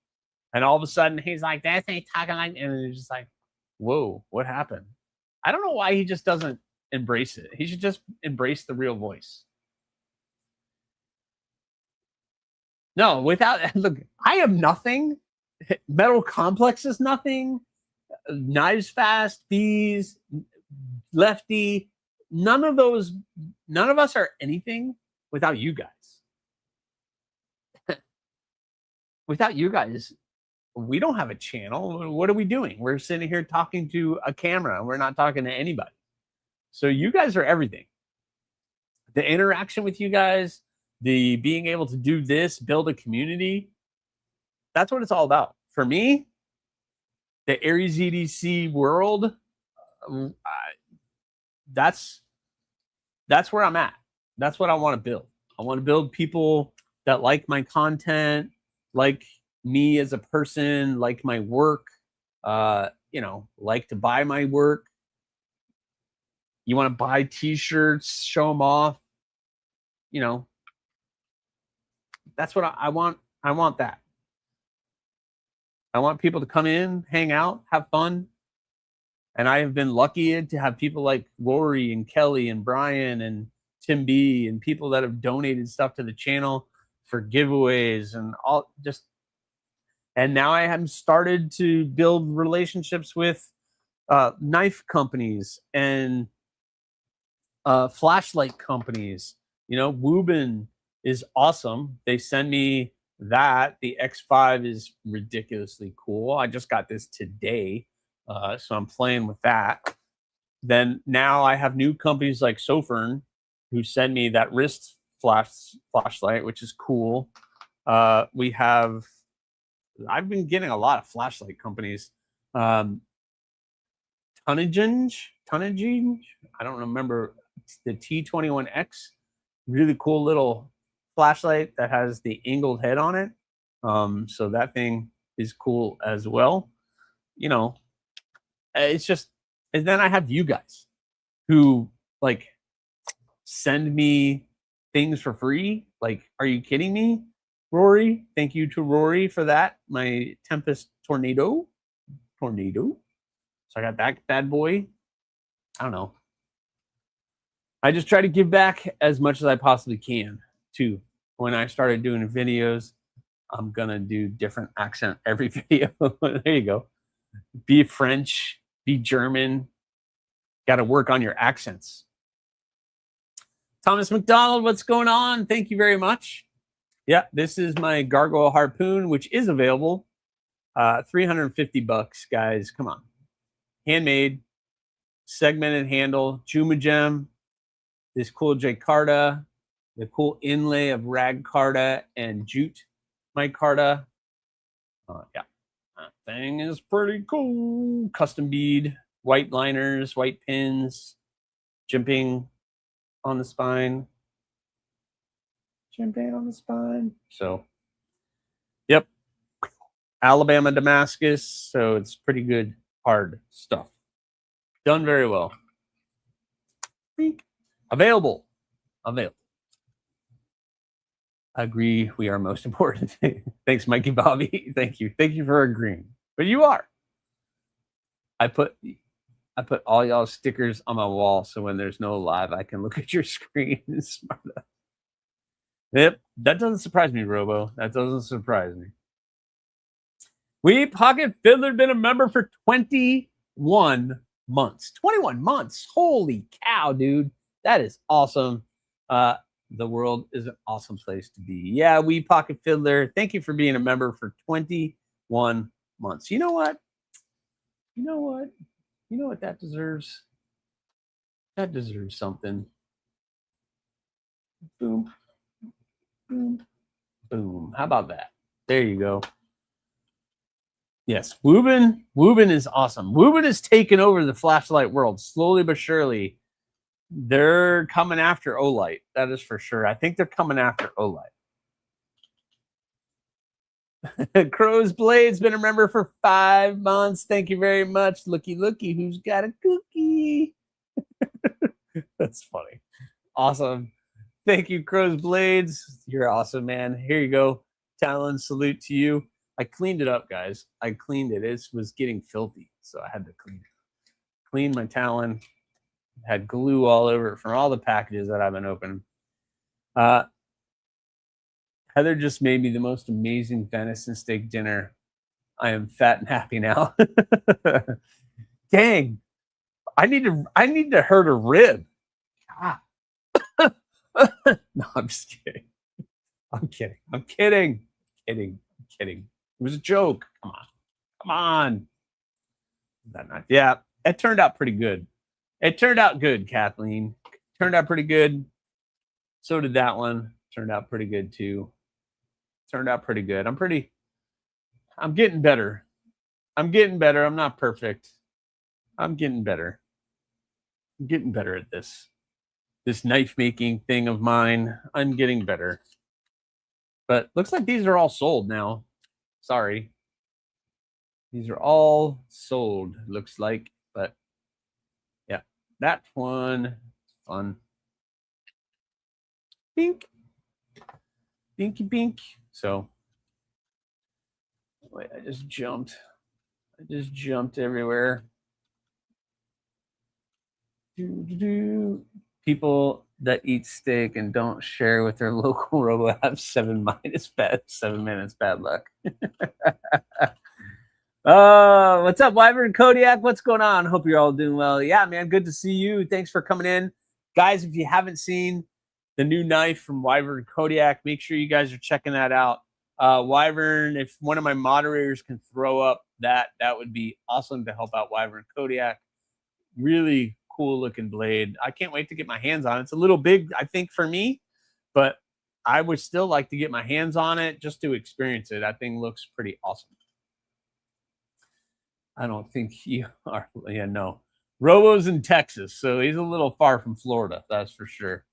and all of a sudden he's like, "That ain't talking like," and it's just like, "Whoa, what happened?" I don't know why he just doesn't embrace it. He should just embrace the real voice. No, look, I have nothing. Metal Complex is nothing. Knives Fast, Bees, Lefty, none of us are anything without you guys. Without you guys, we don't have a channel. What are we doing? We're sitting here talking to a camera. We're not talking to anybody. So you guys are everything. The interaction with you guys, the being able to do this, build a community, that's what it's all about. For me, the AriesEDC world, that's where I'm at. That's what I want to build. I want to build people that like my content, like me as a person, like my work, like to buy my work. You want to buy T-shirts, show them off. That's what I want. I want that. I want people to come in, hang out, have fun. And I have been lucky to have people like Rory and Kelly and Brian and Tim B and people that have donated stuff to the channel for giveaways and all just. And now I have started to build relationships with knife companies and flashlight companies. Woobin is awesome. They send me that. The X5 is ridiculously cool. I just got this today. So I'm playing with that. Then now I have new companies like Sofern who send me that wrist flashlight, which is cool. I've been getting a lot of flashlight companies. tonnage. I don't remember. The T21X. Really cool little flashlight that has the angled head on it. So that thing is cool as well. You know, it's just, and then I have you guys who like send me things for free. Like, are you kidding me? Rory, thank you to Rory for that. My Tempest Tornado. So I got that bad boy. I don't know. I just try to give back as much as I possibly can too. When I started doing videos, I'm gonna do different accent every video. There you go. Be French, be German. Got to work on your accents. Thomas McDonald, what's going on? Thank you very much. Yeah, this is my Gargoyle Harpoon, which is available. $350, guys. Come on. Handmade, segmented handle, Juma Gem, this cool Jacquarda, the cool inlay of Ragcarda and Jute micarta. Yeah, that thing is pretty cool. Custom bead, white liners, white pins, jimping on the spine. So, yep. Alabama Damascus. So it's pretty good, hard stuff. Done very well. Available. Agree, we are most important. Thanks, Mikey Bobby. Thank you for agreeing. But you are. I put all y'all stickers on my wall, so when there's no live, I can look at your screen and smart up. Yep, that doesn't surprise me, Robo. That doesn't surprise me. We Pocket Fiddler been a member for 21 months. 21 months. Holy cow, dude. That is awesome. The world is an awesome place to be. Yeah, We Pocket Fiddler, thank you for being a member for 21 months. You know what? That deserves? That deserves something. Boom. How about that? There you go. Yes, Woobin is awesome. Woobin is taking over the flashlight world slowly but surely. They're coming after Olight. That is for sure. I think they're coming after Olight. Crow's Blade's been a member for 5 months. Thank you very much. Looky, who's got a cookie? That's funny. Awesome. Thank you, Crow's Blades. You're awesome, man. Here you go. Talon, salute to you. I cleaned it up, guys. I cleaned it. It was getting filthy, so I had to clean it. Clean my Talon. Had glue all over it from all the packages that I've been opening. Heather just made me the most amazing venison steak dinner. I am fat and happy now. Dang. I need to hurt a rib. God. No, I'm just kidding. I'm kidding. It was a joke. Come on. That night. Yeah, it turned out pretty good. It turned out good, Kathleen. Turned out pretty good. So did that one. Turned out pretty good too. Turned out pretty good. I'm getting better. I'm not perfect. I'm getting better. I'm getting better at this knife making thing of mine. I'm getting better. But looks like these are all sold now. Sorry. These are all sold, looks like. But yeah, that one is fun. Bink. Binky bink. So wait, I just jumped everywhere. People that eat steak and don't share with their local robo have 7 minutes bad 7 minutes bad luck. What's up, Wyvern Kodiak? What's going on? Hope you're all doing well. Yeah, man, good to see you. Thanks for coming in. Guys, if you haven't seen the new knife from Wyvern Kodiak, make sure you guys are checking that out. Wyvern, if one of my moderators can throw up that would be awesome to help out Wyvern Kodiak. Really cool looking blade. I can't wait to get my hands on it. It's a little big, I think, for me, but I would still like to get my hands on it just to experience it. That thing looks pretty awesome. I don't think you are. Yeah, no. Robo's in Texas, so he's a little far from Florida, that's for sure.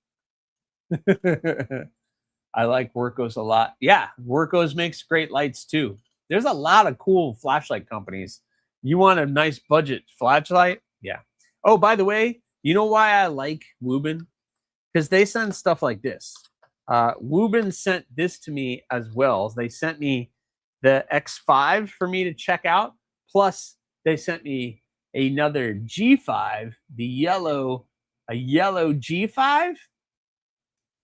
I like Workos a lot. Yeah, Workos makes great lights too. There's a lot of cool flashlight companies. You want a nice budget flashlight? Yeah. Oh, by the way, you know why I like Woobin? Because they send stuff like this. Woobin sent this to me as well. They sent me the X5 for me to check out. Plus, they sent me another G5, a yellow G5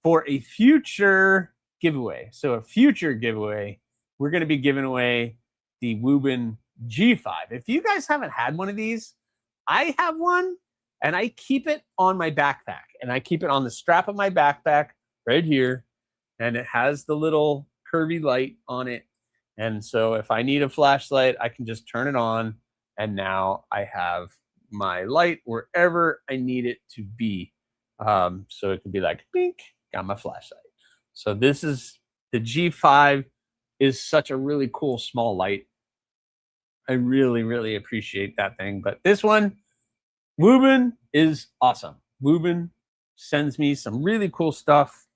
for a future giveaway. So a future giveaway, we're going to be giving away the Woobin G5. If you guys haven't had one of these, I have one and I keep it on my backpack, and I keep it on the strap of my backpack right here, and it has the little curvy light on it. And so if I need a flashlight, I can just turn it on, and now I have my light wherever I need it to be. So it could be like, bink, got my flashlight. So this is the G5 is such a really cool small light. I really, really appreciate that thing. But this one, Woobin is awesome. Woobin sends me some really cool stuff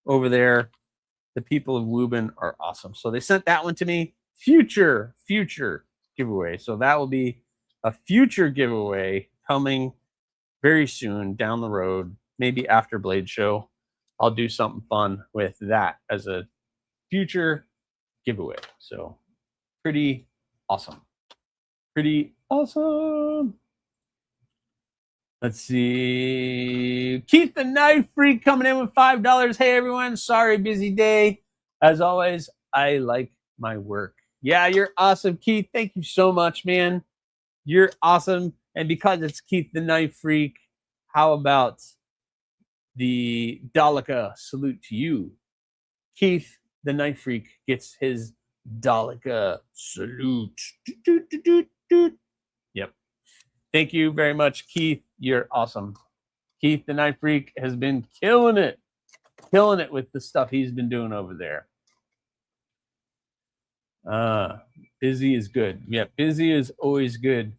over there. The people of Woobin are awesome. So they sent that one to me. Future giveaway. So that will be a future giveaway coming very soon down the road, maybe after Blade Show. I'll do something fun with that as a future giveaway. So pretty awesome. Pretty awesome. Let's see. Keith the Knife Freak coming in with $5. Hey, everyone. Sorry, busy day. As always, I like my work. Yeah, you're awesome, Keith. Thank you so much, man. You're awesome. And because it's Keith the Knife Freak, how about the Daleka salute to you? Keith the Knife Freak gets his Daleka salute. Yep. Thank you very much, Keith. You're awesome. Keith the Knife Freak has been killing it with the stuff he's been doing over there. Busy is good. Yeah, busy is always good.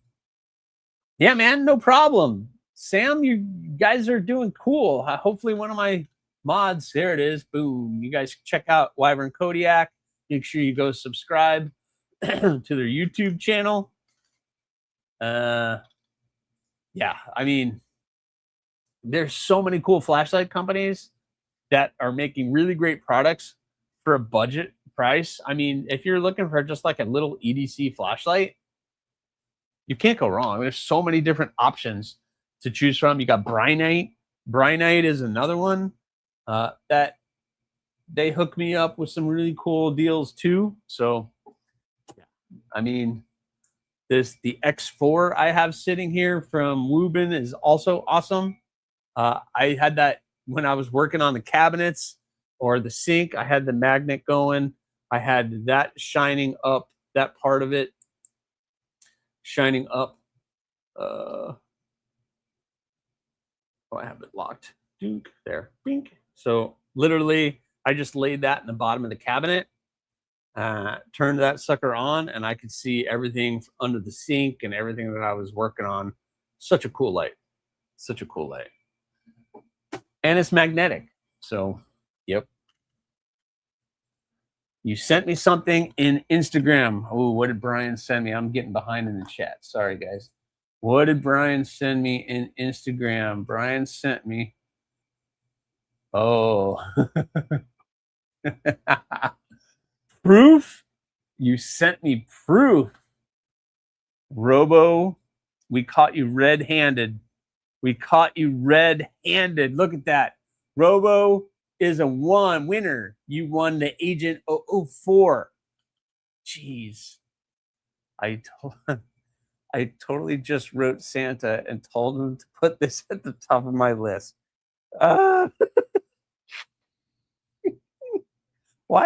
Yeah, man, no problem. Sam, you guys are doing cool. Hopefully one of my mods, there it is, boom. You guys check out Wyvern Kodiak. Make sure you go subscribe to their YouTube channel. Yeah, I mean, there's so many cool flashlight companies that are making really great products for a budget price. I mean, if you're looking for just like a little EDC flashlight, you can't go wrong. There's so many different options to choose from. You got Brynite. Brynite is another one that they hook me up with some really cool deals too. So, I mean, the X4 I have sitting here from Woobin is also awesome. I had that when I was working on the cabinets or the sink. I had the magnet going. I had that shining up, that part of it shining up. Oh, I have it locked. Dink, there, bink. So literally, I just laid that in the bottom of the cabinet, turned that sucker on, and I could see everything under the sink and everything that I was working on. Such a cool light. Such a cool light. And it's magnetic. So, yep. You sent me something in Instagram. Oh, what did Brian send me? I'm getting behind in the chat. Sorry, guys. What did Brian send me in Instagram? Brian sent me. Oh. Proof? You sent me proof. Robo, we caught you red-handed. We caught you red-handed. Look at that. Robo is a winner. You won the Agent 004. Jeez. I totally just wrote Santa and told him to put this at the top of my list. Why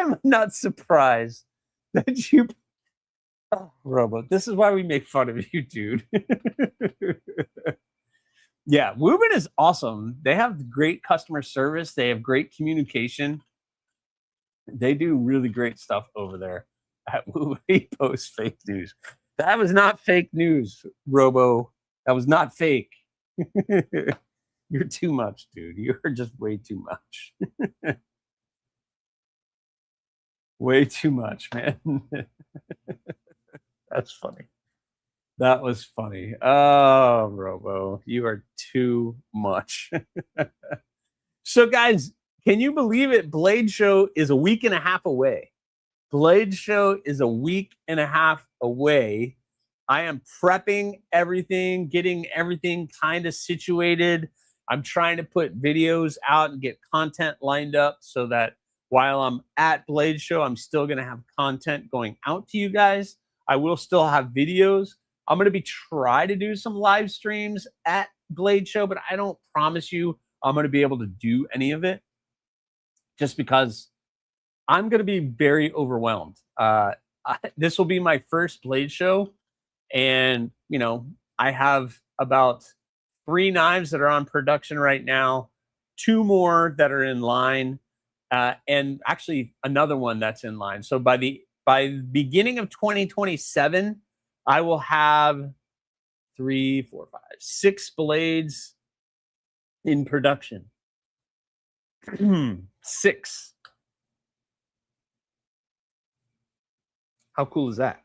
am I not surprised that you... Oh, Robo, this is why we make fun of you, dude. Yeah, Woobin is awesome. They have great customer service. They have great communication. They do really great stuff over there at Woobin. He posts fake news. That was not fake news, Robo. That was not fake. You're too much, dude. You're just way too much. Way too much, man. That's funny. That was funny. Oh, Robo, you are too much. So, guys, can you believe it? Blade Show is a week and a half away. Blade Show is a week and a half away. I am prepping everything, getting everything kind of situated. I'm trying to put videos out and get content lined up so that while I'm at Blade Show, I'm still going to have content going out to you guys. I will still have videos. I'm going to try to do some live streams at Blade Show, but I don't promise you I'm going to be able to do any of it just because I'm going to be very overwhelmed. This will be my first Blade Show. And, you know, I have about 3 knives that are on production right now, 2 more that are in line, and actually another one that's in line. So by the beginning of 2027, I will have 3, 4, 5, 6 blades in production. 6. How cool is that?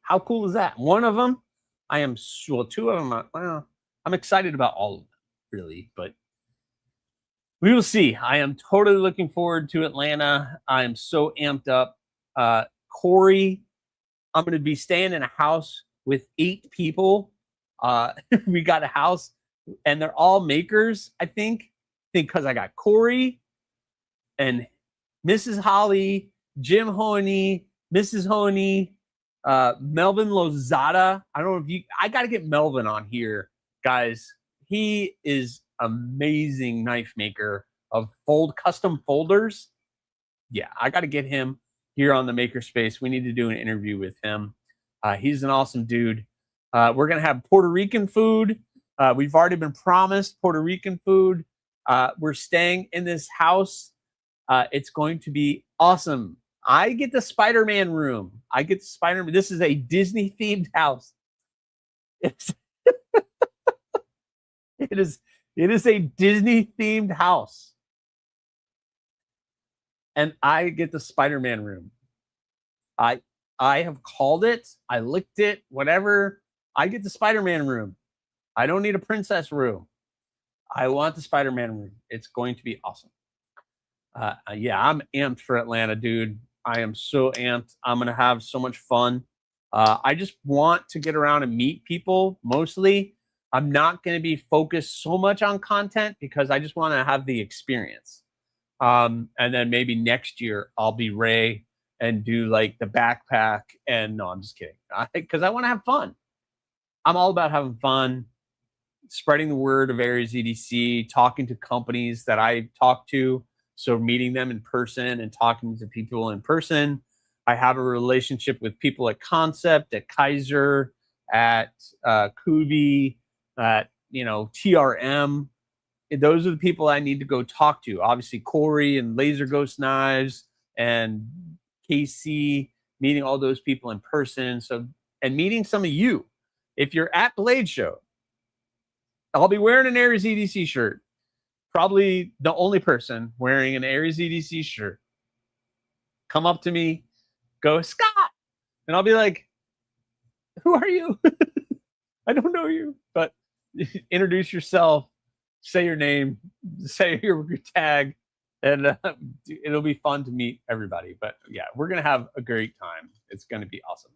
How cool is that? One of them, I am, well, 2 of them, well, I'm excited about all of them, really, but we will see. I am totally looking forward to Atlanta. I am so amped up. Corey, I'm going to be staying in a house with 8 people. We got a house, and they're all makers, I think, because I got Corey and Mrs. Holly, Jim Honey, Mrs. Honey, Melvin Lozada. I don't know if you, I got to get Melvin on here, guys. He is amazing knife maker of custom folders. Yeah, I got to get him here on the Makerspace. We need to do an interview with him. He's an awesome dude. We're going to have Puerto Rican food. We've already been promised Puerto Rican food. We're staying in this house. It's going to be awesome. I get the Spider-Man room. I get the Spider-Man. This is a Disney-themed house. It is a Disney-themed house. And I get the Spider-Man room. I have called it. I licked it. Whatever. I get the Spider-Man room. I don't need a princess room. I want the Spider-Man room. It's going to be awesome. Yeah, I'm amped for Atlanta, dude. I am so amped. I'm going to have so much fun. I just want to get around and meet people mostly. I'm not going to be focused so much on content because I just want to have the experience. And then maybe next year I'll be Ray and do like the backpack. And no, I'm just kidding. Because I want to have fun. I'm all about having fun, spreading the word of AriesEDC, talking to companies that I talk to. So meeting them in person and talking to people in person. I have a relationship with people at Concept, at Kaiser, at Kubi, at TRM. Those are the people I need to go talk to. Obviously, Corey and Laser Ghost Knives and KC, meeting all those people in person. So, and meeting some of you. If you're at Blade Show, I'll be wearing an AriesEDC shirt. Probably the only person wearing an AriesEDC shirt. Come up to me, go, Scott. And I'll be like, who are you? I don't know you, but introduce yourself, say your name, say your tag, and it'll be fun to meet everybody. But yeah, we're going to have a great time. It's going to be awesome.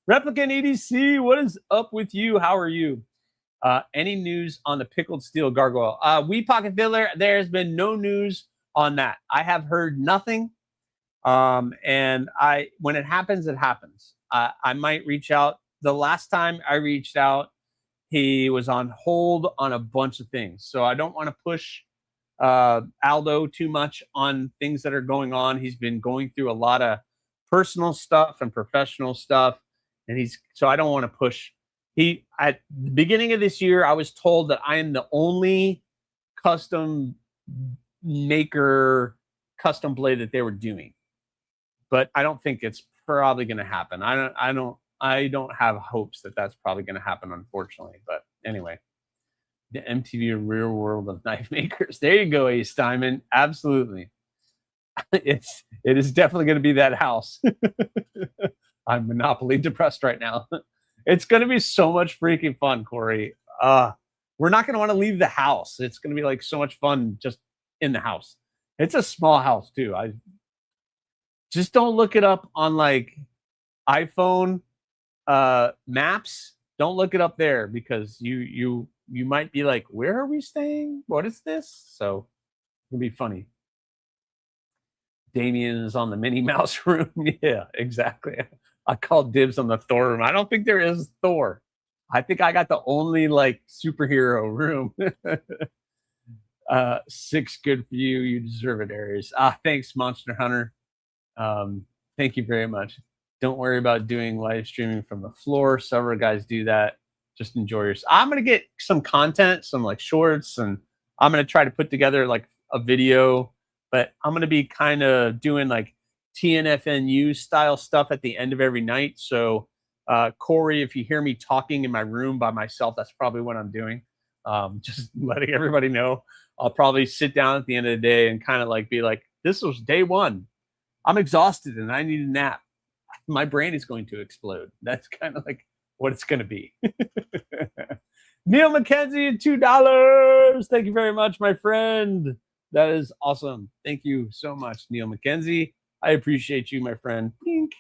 Replicant EDC, what is up with you? How are you? Any news on the pickled steel gargoyle? Weed Pocket Filler, there's been no news on that. I have heard nothing. And when it happens, it happens. I might reach out. The last time I reached out, he was on hold on a bunch of things. So I don't want to push Aldo too much on things that are going on. He's been going through a lot of personal stuff and professional stuff. And so I don't want to push. At the beginning of this year, I was told that I am the only custom maker custom blade that they were doing, but I don't think it's probably going to happen. I don't have hopes that that's probably going to happen, unfortunately. But Anyway, the MTV Real World of Knife Makers. There you go, Ace Diamond. Absolutely. It is definitely going to be that house. I'm Monopoly depressed right now. It's going to be so much freaking fun, Corey. We're not going to want to leave the house. It's going to be like so much fun just in the house. It's a small house too. I just don't look it up on like iPhone maps. Don't look it up there because you might be like, where are we staying? What is this? So it'll be funny. Damien is on the Minnie Mouse room. Yeah, exactly. I called dibs on the Thor room. I don't think there is Thor. I think I got the only like superhero room. 6, good for you. You deserve it, Aries. Thanks, Monster Hunter. Thank you very much. Don't worry about doing live streaming from the floor. Several guys do that. Just enjoy yours. I'm gonna get some content, some like shorts, and I'm gonna try to put together like a video. But I'm gonna be kind of doing like TNFNU style stuff at the end of every night. So, Corey, if you hear me talking in my room by myself, that's probably what I'm doing. Just letting everybody know. I'll probably sit down at the end of the day and kind of like be like, this was day one. I'm exhausted and I need a nap. My brain is going to explode. That's kind of like what it's going to be. Neil McKenzie, $2. Thank you very much, my friend. That is awesome. Thank you so much, Neil McKenzie. I appreciate you, my friend. Blink.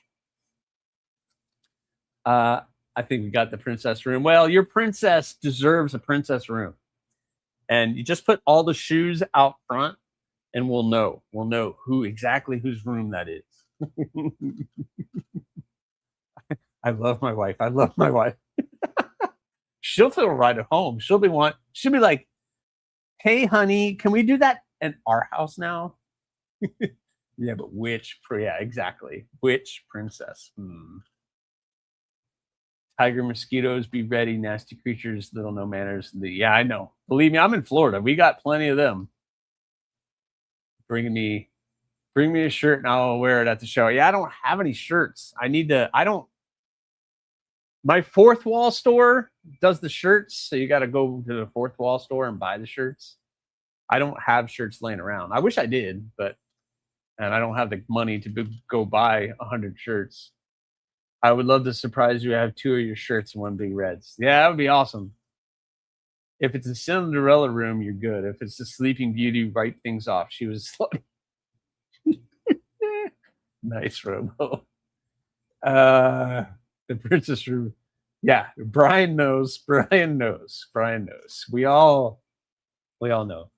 I think we got the princess room. Well, your princess deserves a princess room. And you just put all the shoes out front and we'll know. We'll know exactly whose room that is. I love my wife. I love my wife. She'll feel right at home. She'll be like, hey, honey, can we do that in our house now? Yeah, but yeah, exactly. Which princess? Tiger mosquitoes, be ready. Nasty creatures, little no manners. Yeah, I know. Believe me, I'm in Florida. We got plenty of them. Bring me a shirt and I'll wear it at the show. Yeah, I don't have any shirts. My Fourth Wall store does the shirts, so you got to go to the Fourth Wall store and buy the shirts. I don't have shirts laying around. I wish I did, and I don't have the money to go buy 100 shirts. I would love to surprise you. I have 2 of your shirts and 1 big reds. Yeah, that would be awesome. If it's a Cinderella room, you're good. If it's the Sleeping Beauty, write things off. She was like, nice, Robo. The princess room. Yeah, Brian knows. Brian knows. We all know.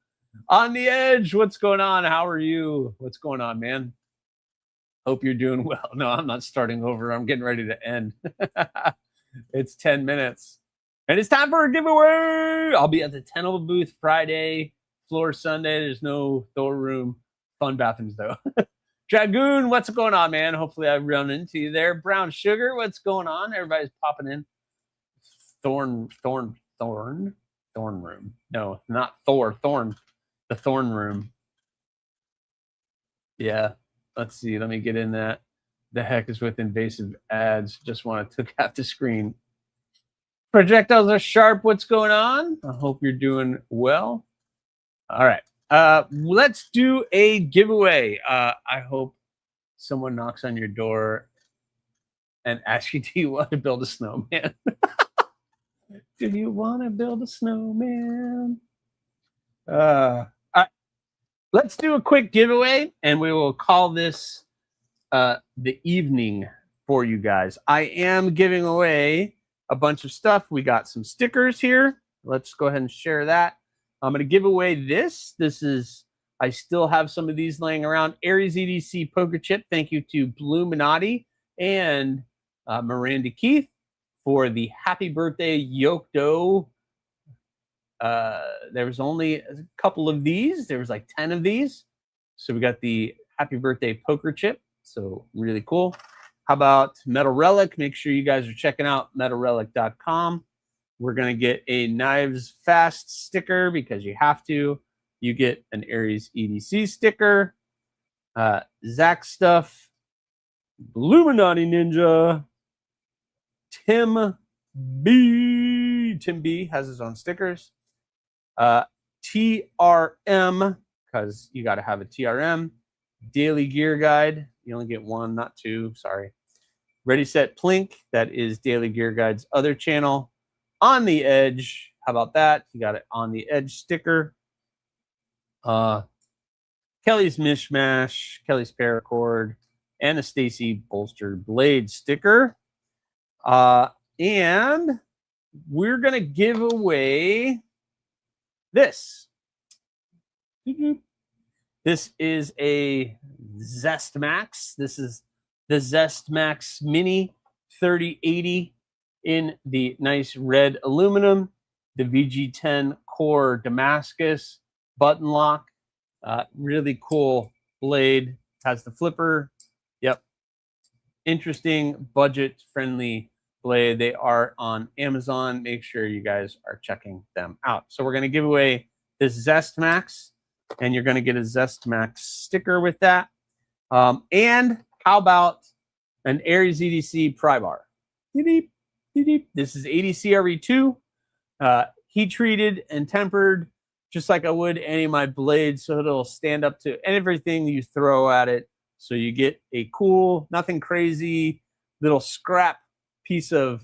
On the Edge, what's going on? How are you? What's going on, man? Hope you're doing well. No, I'm not starting over. I'm getting ready to end. It's 10 minutes. And it's time for a giveaway. I'll be at the Tenable booth Friday, floor Sunday. There's no Thor room. Fun bathrooms, though. Dragoon, what's going on, man? Hopefully I run into you there. Brown Sugar, what's going on? Everybody's popping in. Thorn room. No, not Thor. Thorn. The Thorn room. Yeah. Let's see. Let me get in that. The heck is with invasive ads? Just want to took half the screen. Projectiles are sharp. What's going on? I hope you're doing well. All right. Let's do a giveaway. I hope someone knocks on your door and asks you, do you want to build a snowman? Do you want to build a snowman? Let's do a quick giveaway, and we will call this the evening for you guys. I am giving away a bunch of stuff. We got some stickers here. Let's go ahead and share that. I'm going to give away this. I still have some of these laying around. AriesEDC poker chip. Thank you to Bluminati and Miranda Keith for the happy birthday Yokdo. There was only a couple of these. There was like 10 of these. So we got the happy birthday poker chip. So really cool. How about Metal Relic? Make sure you guys are checking out metalrelic.com. We're going to get a Knives Fast sticker because you have to. You get an AriesEDC sticker. Zach Stuff. Bluminati Ninja. Tim B. Tim B has his own stickers. TRM, because you got to have a TRM. Daily Gear Guide. You only get one, not two. Sorry. Ready, Set, Plink. That is Daily Gear Guide's other channel. On the Edge. How about that? You got it on the Edge sticker. Kelly's Mishmash, Kelly's Paracord, and the Stacy Bolstered Blade sticker. And we're going to give away this. This is a Zest Max. This is the Zest Max Mini 3080 in the nice red aluminum, the VG10 Core Damascus button lock. Really cool blade. Has the flipper. Yep. Interesting, budget-friendly blade. They are on Amazon. Make sure you guys are checking them out. So we're going to give away this Zest Max, and you're going to get a Zest Max sticker with that. And how about an AriesEDC pry bar? This is ADCRE2, heat treated and tempered, just like I would any of my blades, so it'll stand up to everything you throw at it. So you get a cool, nothing crazy, little scrap piece of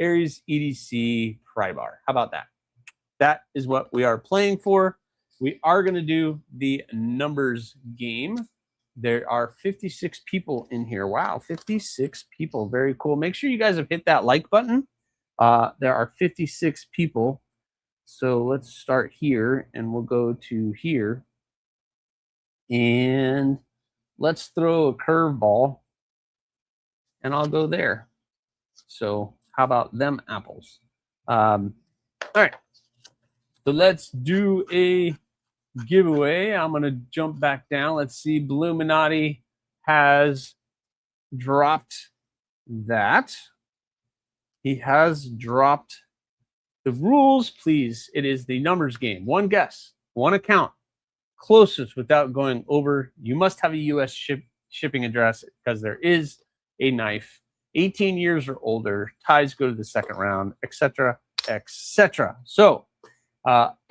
AriesEDC pry bar. How about that? That is what we are playing for. We are going to do the numbers game. There are 56 people in here. Wow, 56 people. Very cool. Make sure you guys have hit that like button. There are 56 people. So let's start here, and we'll go to here. And let's throw a curveball, and I'll go there. So how about them apples? All right. So let's do a giveaway. I'm going to jump back down. Let's see. Bluminati has dropped that. He has dropped the rules, please. It is the numbers game. One guess, one account. Closest without going over. You must have a U.S. shipping address because there is a knife. 18 years or older. Ties go to the second round, etc., etc. So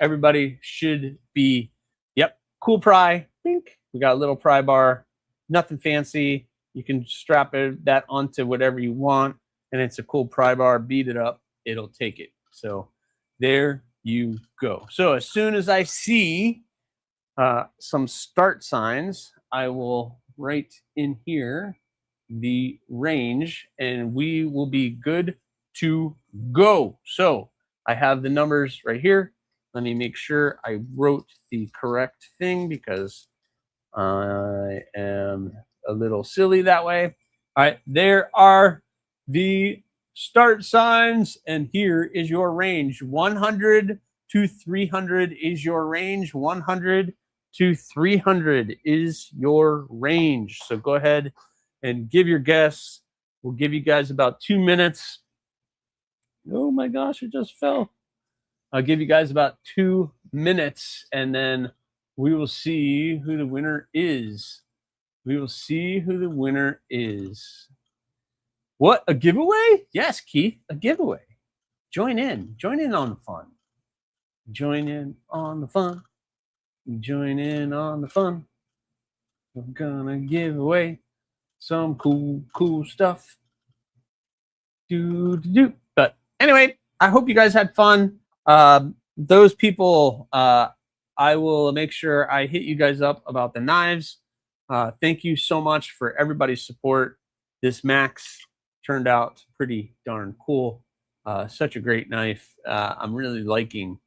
everybody should be, yep, cool pry. Bink. We got a little pry bar. Nothing fancy. You can strap that onto whatever you want, and it's a cool pry bar. Beat it up. It'll take it. So there you go. So as soon as I see some start signs, I will write in here the range, and we will be good to go. So I have the numbers right here. Let me make sure I wrote the correct thing because I am a little silly that way. All right, there are the start signs, and here is your range. 100 to 300 is your range. 100 to 300 is your range. So go ahead and give your guess. We'll give you guys about 2 minutes. Oh my gosh, it just fell. I'll give you guys about 2 minutes, and then we will see who the winner is. We will see who the winner is. What, a giveaway? Yes, Keith, a giveaway. Join in. Join in on the fun. Join in on the fun. Join in on the fun. We're gonna give away some cool stuff. But anyway, I hope you guys had fun. Those people, I will make sure I hit you guys up about the knives. Thank you so much for everybody's support. This Max turned out pretty darn cool. Such a great knife. I'm really liking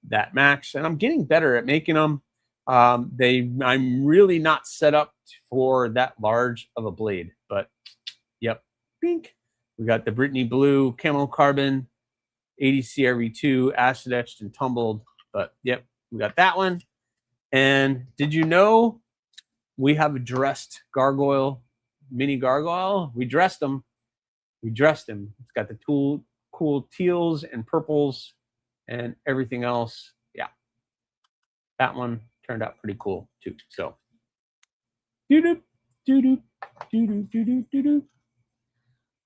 that Max, and I'm getting better at making them. I'm really not set up for that large of a blade, but yep. Pink. We got the Brittany Blue Camo Carbon, ADCRE2, acid etched and tumbled, but yep, we got that one. And did you know we have a dressed gargoyle, mini gargoyle? We dressed him. We dressed him. It's got the cool teals and purples and everything else. Yeah, that one turned out pretty cool too. So, doo-doo, doo-doo, doo-doo, doo-doo, doo-doo.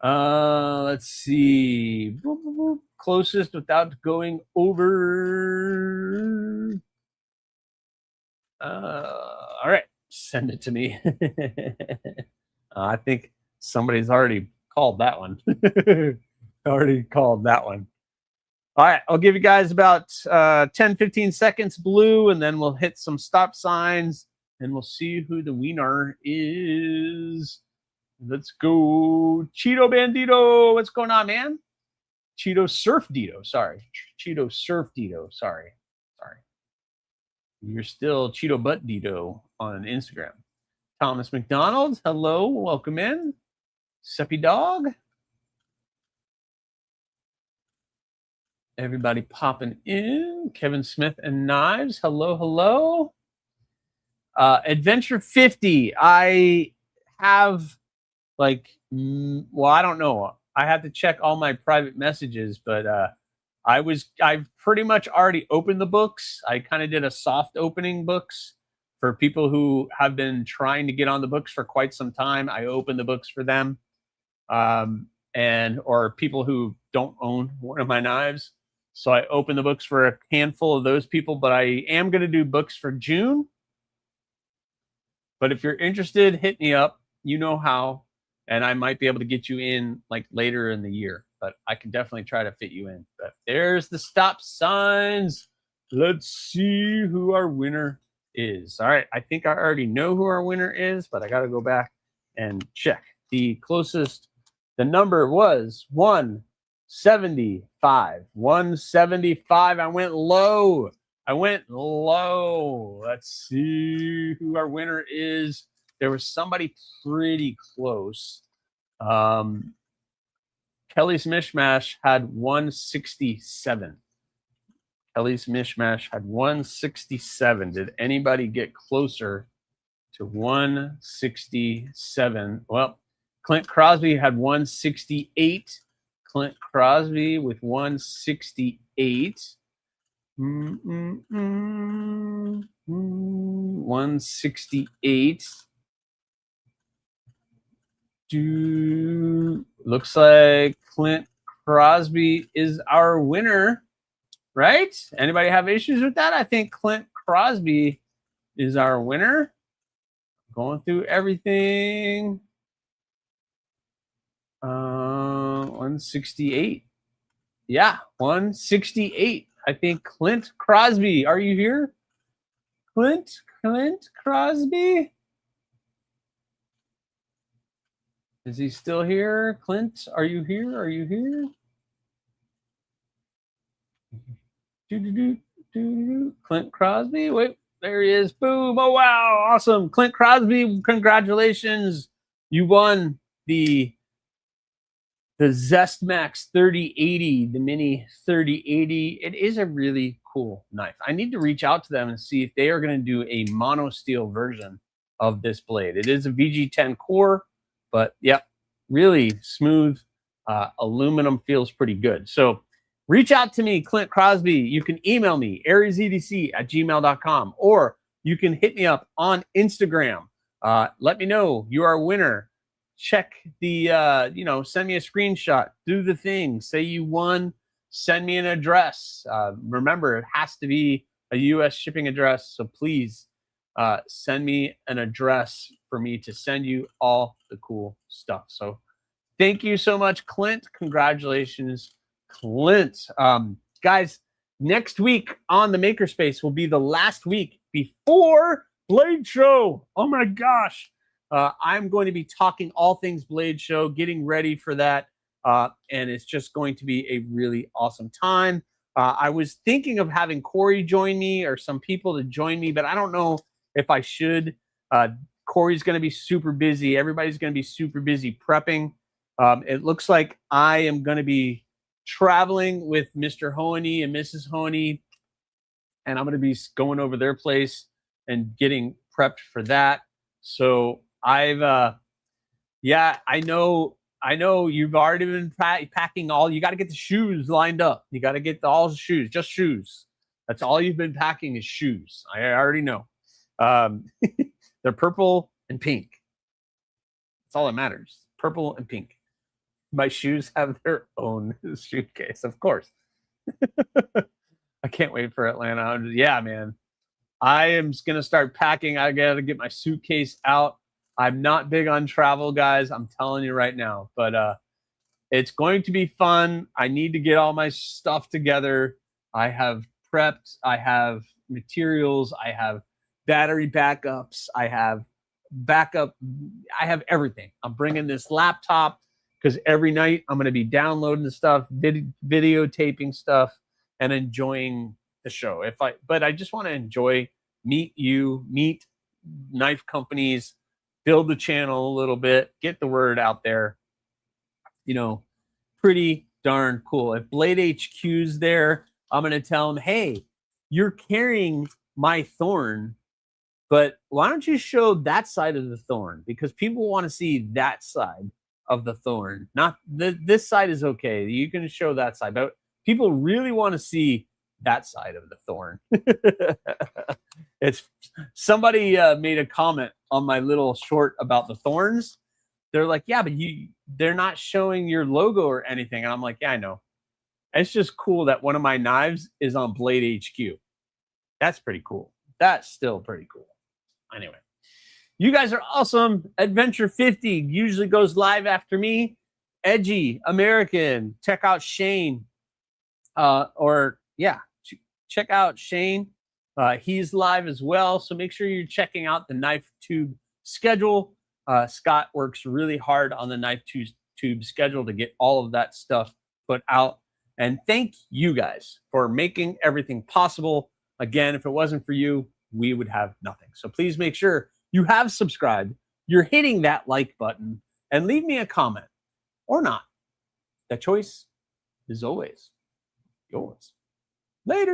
Let's see. Boop, boop, boop. Closest without going over. All right, send it to me. I think somebody's already called that one. Already called that one. All right, I'll give you guys about 10, 15 seconds blue, and then we'll hit some stop signs, and we'll see who the winner is. Let's go. Cheeto Bandito. What's going on, man? Cheeto Surf Dito. Sorry. Cheeto Surf Dito. Sorry. You're still Cheeto Butt Dito on Instagram. Thomas McDonald. Hello. Welcome in. Seppy Dog. Everybody popping in. Kevin Smith and Knives. Hello, hello. Adventure 50. I have I don't know. I have to check all my private messages, but I've pretty much already opened the books. I kind of did a soft opening books for people who have been trying to get on the books for quite some time. I opened the books for them. Or people who don't own one of my knives. So I opened the books for a handful of those people, but I am going to do books for June. But if you're interested, hit me up. You know how. And I might be able to get you in like later in the year, but I can definitely try to fit you in. But there's the stop signs. Let's see who our winner is. All right. I think I already know who our winner is, but I got to go back and check. The closest, the number was 175. 175. I went low. Let's see who our winner is. There was somebody pretty close. Kelly's Mishmash had 167. Kelly's Mishmash had 167. Did anybody get closer to 167? Well, Clint Crosby had 168. Clint Crosby with 168. 168. Looks like Clint Crosby is our winner, right? Anybody have issues with that? I think Clint Crosby is our winner. Going through everything. 168. Yeah, 168. I think Clint Crosby. Are you here? Clint Crosby? Is he still here? Clint, are you here? Are you here? Clint Crosby. Wait, there he is. Boom. Oh, wow. Awesome. Clint Crosby, congratulations. You won the Zestmax 3080, the mini 3080. It is a really cool knife. I need to reach out to them and see if they are going to do a mono steel version of this blade. It is a VG10 core, but yep, really smooth. Aluminum feels pretty good. So reach out to me, Clint Crosby. You can email me, AriesEDC@gmail.com, or you can hit me up on Instagram. Let me know you are a winner. Check the, send me a screenshot, do the thing, say you won, send me an address. Remember, it has to be a US shipping address. So please send me an address for me to send you all the cool stuff. So thank you so much, Clint. Congratulations, Clint. Guys, next week on the Makerspace will be the last week before Blade Show. Oh my gosh. I'm going to be talking all things Blade Show, getting ready for that. And it's just going to be a really awesome time. I was thinking of having Corey join me or some people to join me, but I don't know if I should. Corey's going to be super busy. Everybody's going to be super busy prepping. It looks like I am going to be traveling with Mr. Honey and Mrs. Honey, and I'm going to be going over their place and getting prepped for that. So I know you've already been packing all. You got to get the shoes lined up. You got to get all the shoes, just shoes. That's all you've been packing is shoes. I already know. They're purple and pink. That's all that matters. Purple and pink. My shoes have their own suitcase, of course. I can't wait for Atlanta. Yeah, man. I am going to start packing. I got to get my suitcase out. I'm not big on travel, guys. I'm telling you right now. But it's going to be fun. I need to get all my stuff together. I have prepped. I have materials. I have battery backups. I have backup. I have everything. I'm bringing this laptop because every night I'm going to be downloading stuff, videotaping stuff, and enjoying the show. But I just want to enjoy, meet knife companies, build the channel a little bit, get the word out there. You know, pretty darn cool. If Blade HQ's there, I'm going to tell them, hey, you're carrying my thorn, but why don't you show that side of the thorn? Because people want to see that side of the thorn. Not this side is okay. You can show that side, but people really want to see that side of the thorn. It's somebody made a comment on my little short about the thorns. They're like, yeah, but they're not showing your logo or anything. And I'm like, yeah, I know. It's just cool that one of my knives is on Blade HQ. That's pretty cool. That's still pretty cool. Anyway, you guys are awesome. Adventure 50 usually goes live after me. Edgy American. Check out Shane. Check out Shane. He's live as well. So make sure you're checking out the Knife Tube schedule. Scott works really hard on the Knife Tube schedule to get all of that stuff put out. And thank you guys for making everything possible. Again, if it wasn't for you, we would have nothing. So please make sure you have subscribed, you're hitting that like button, and leave me a comment or not. The choice is always yours. Later.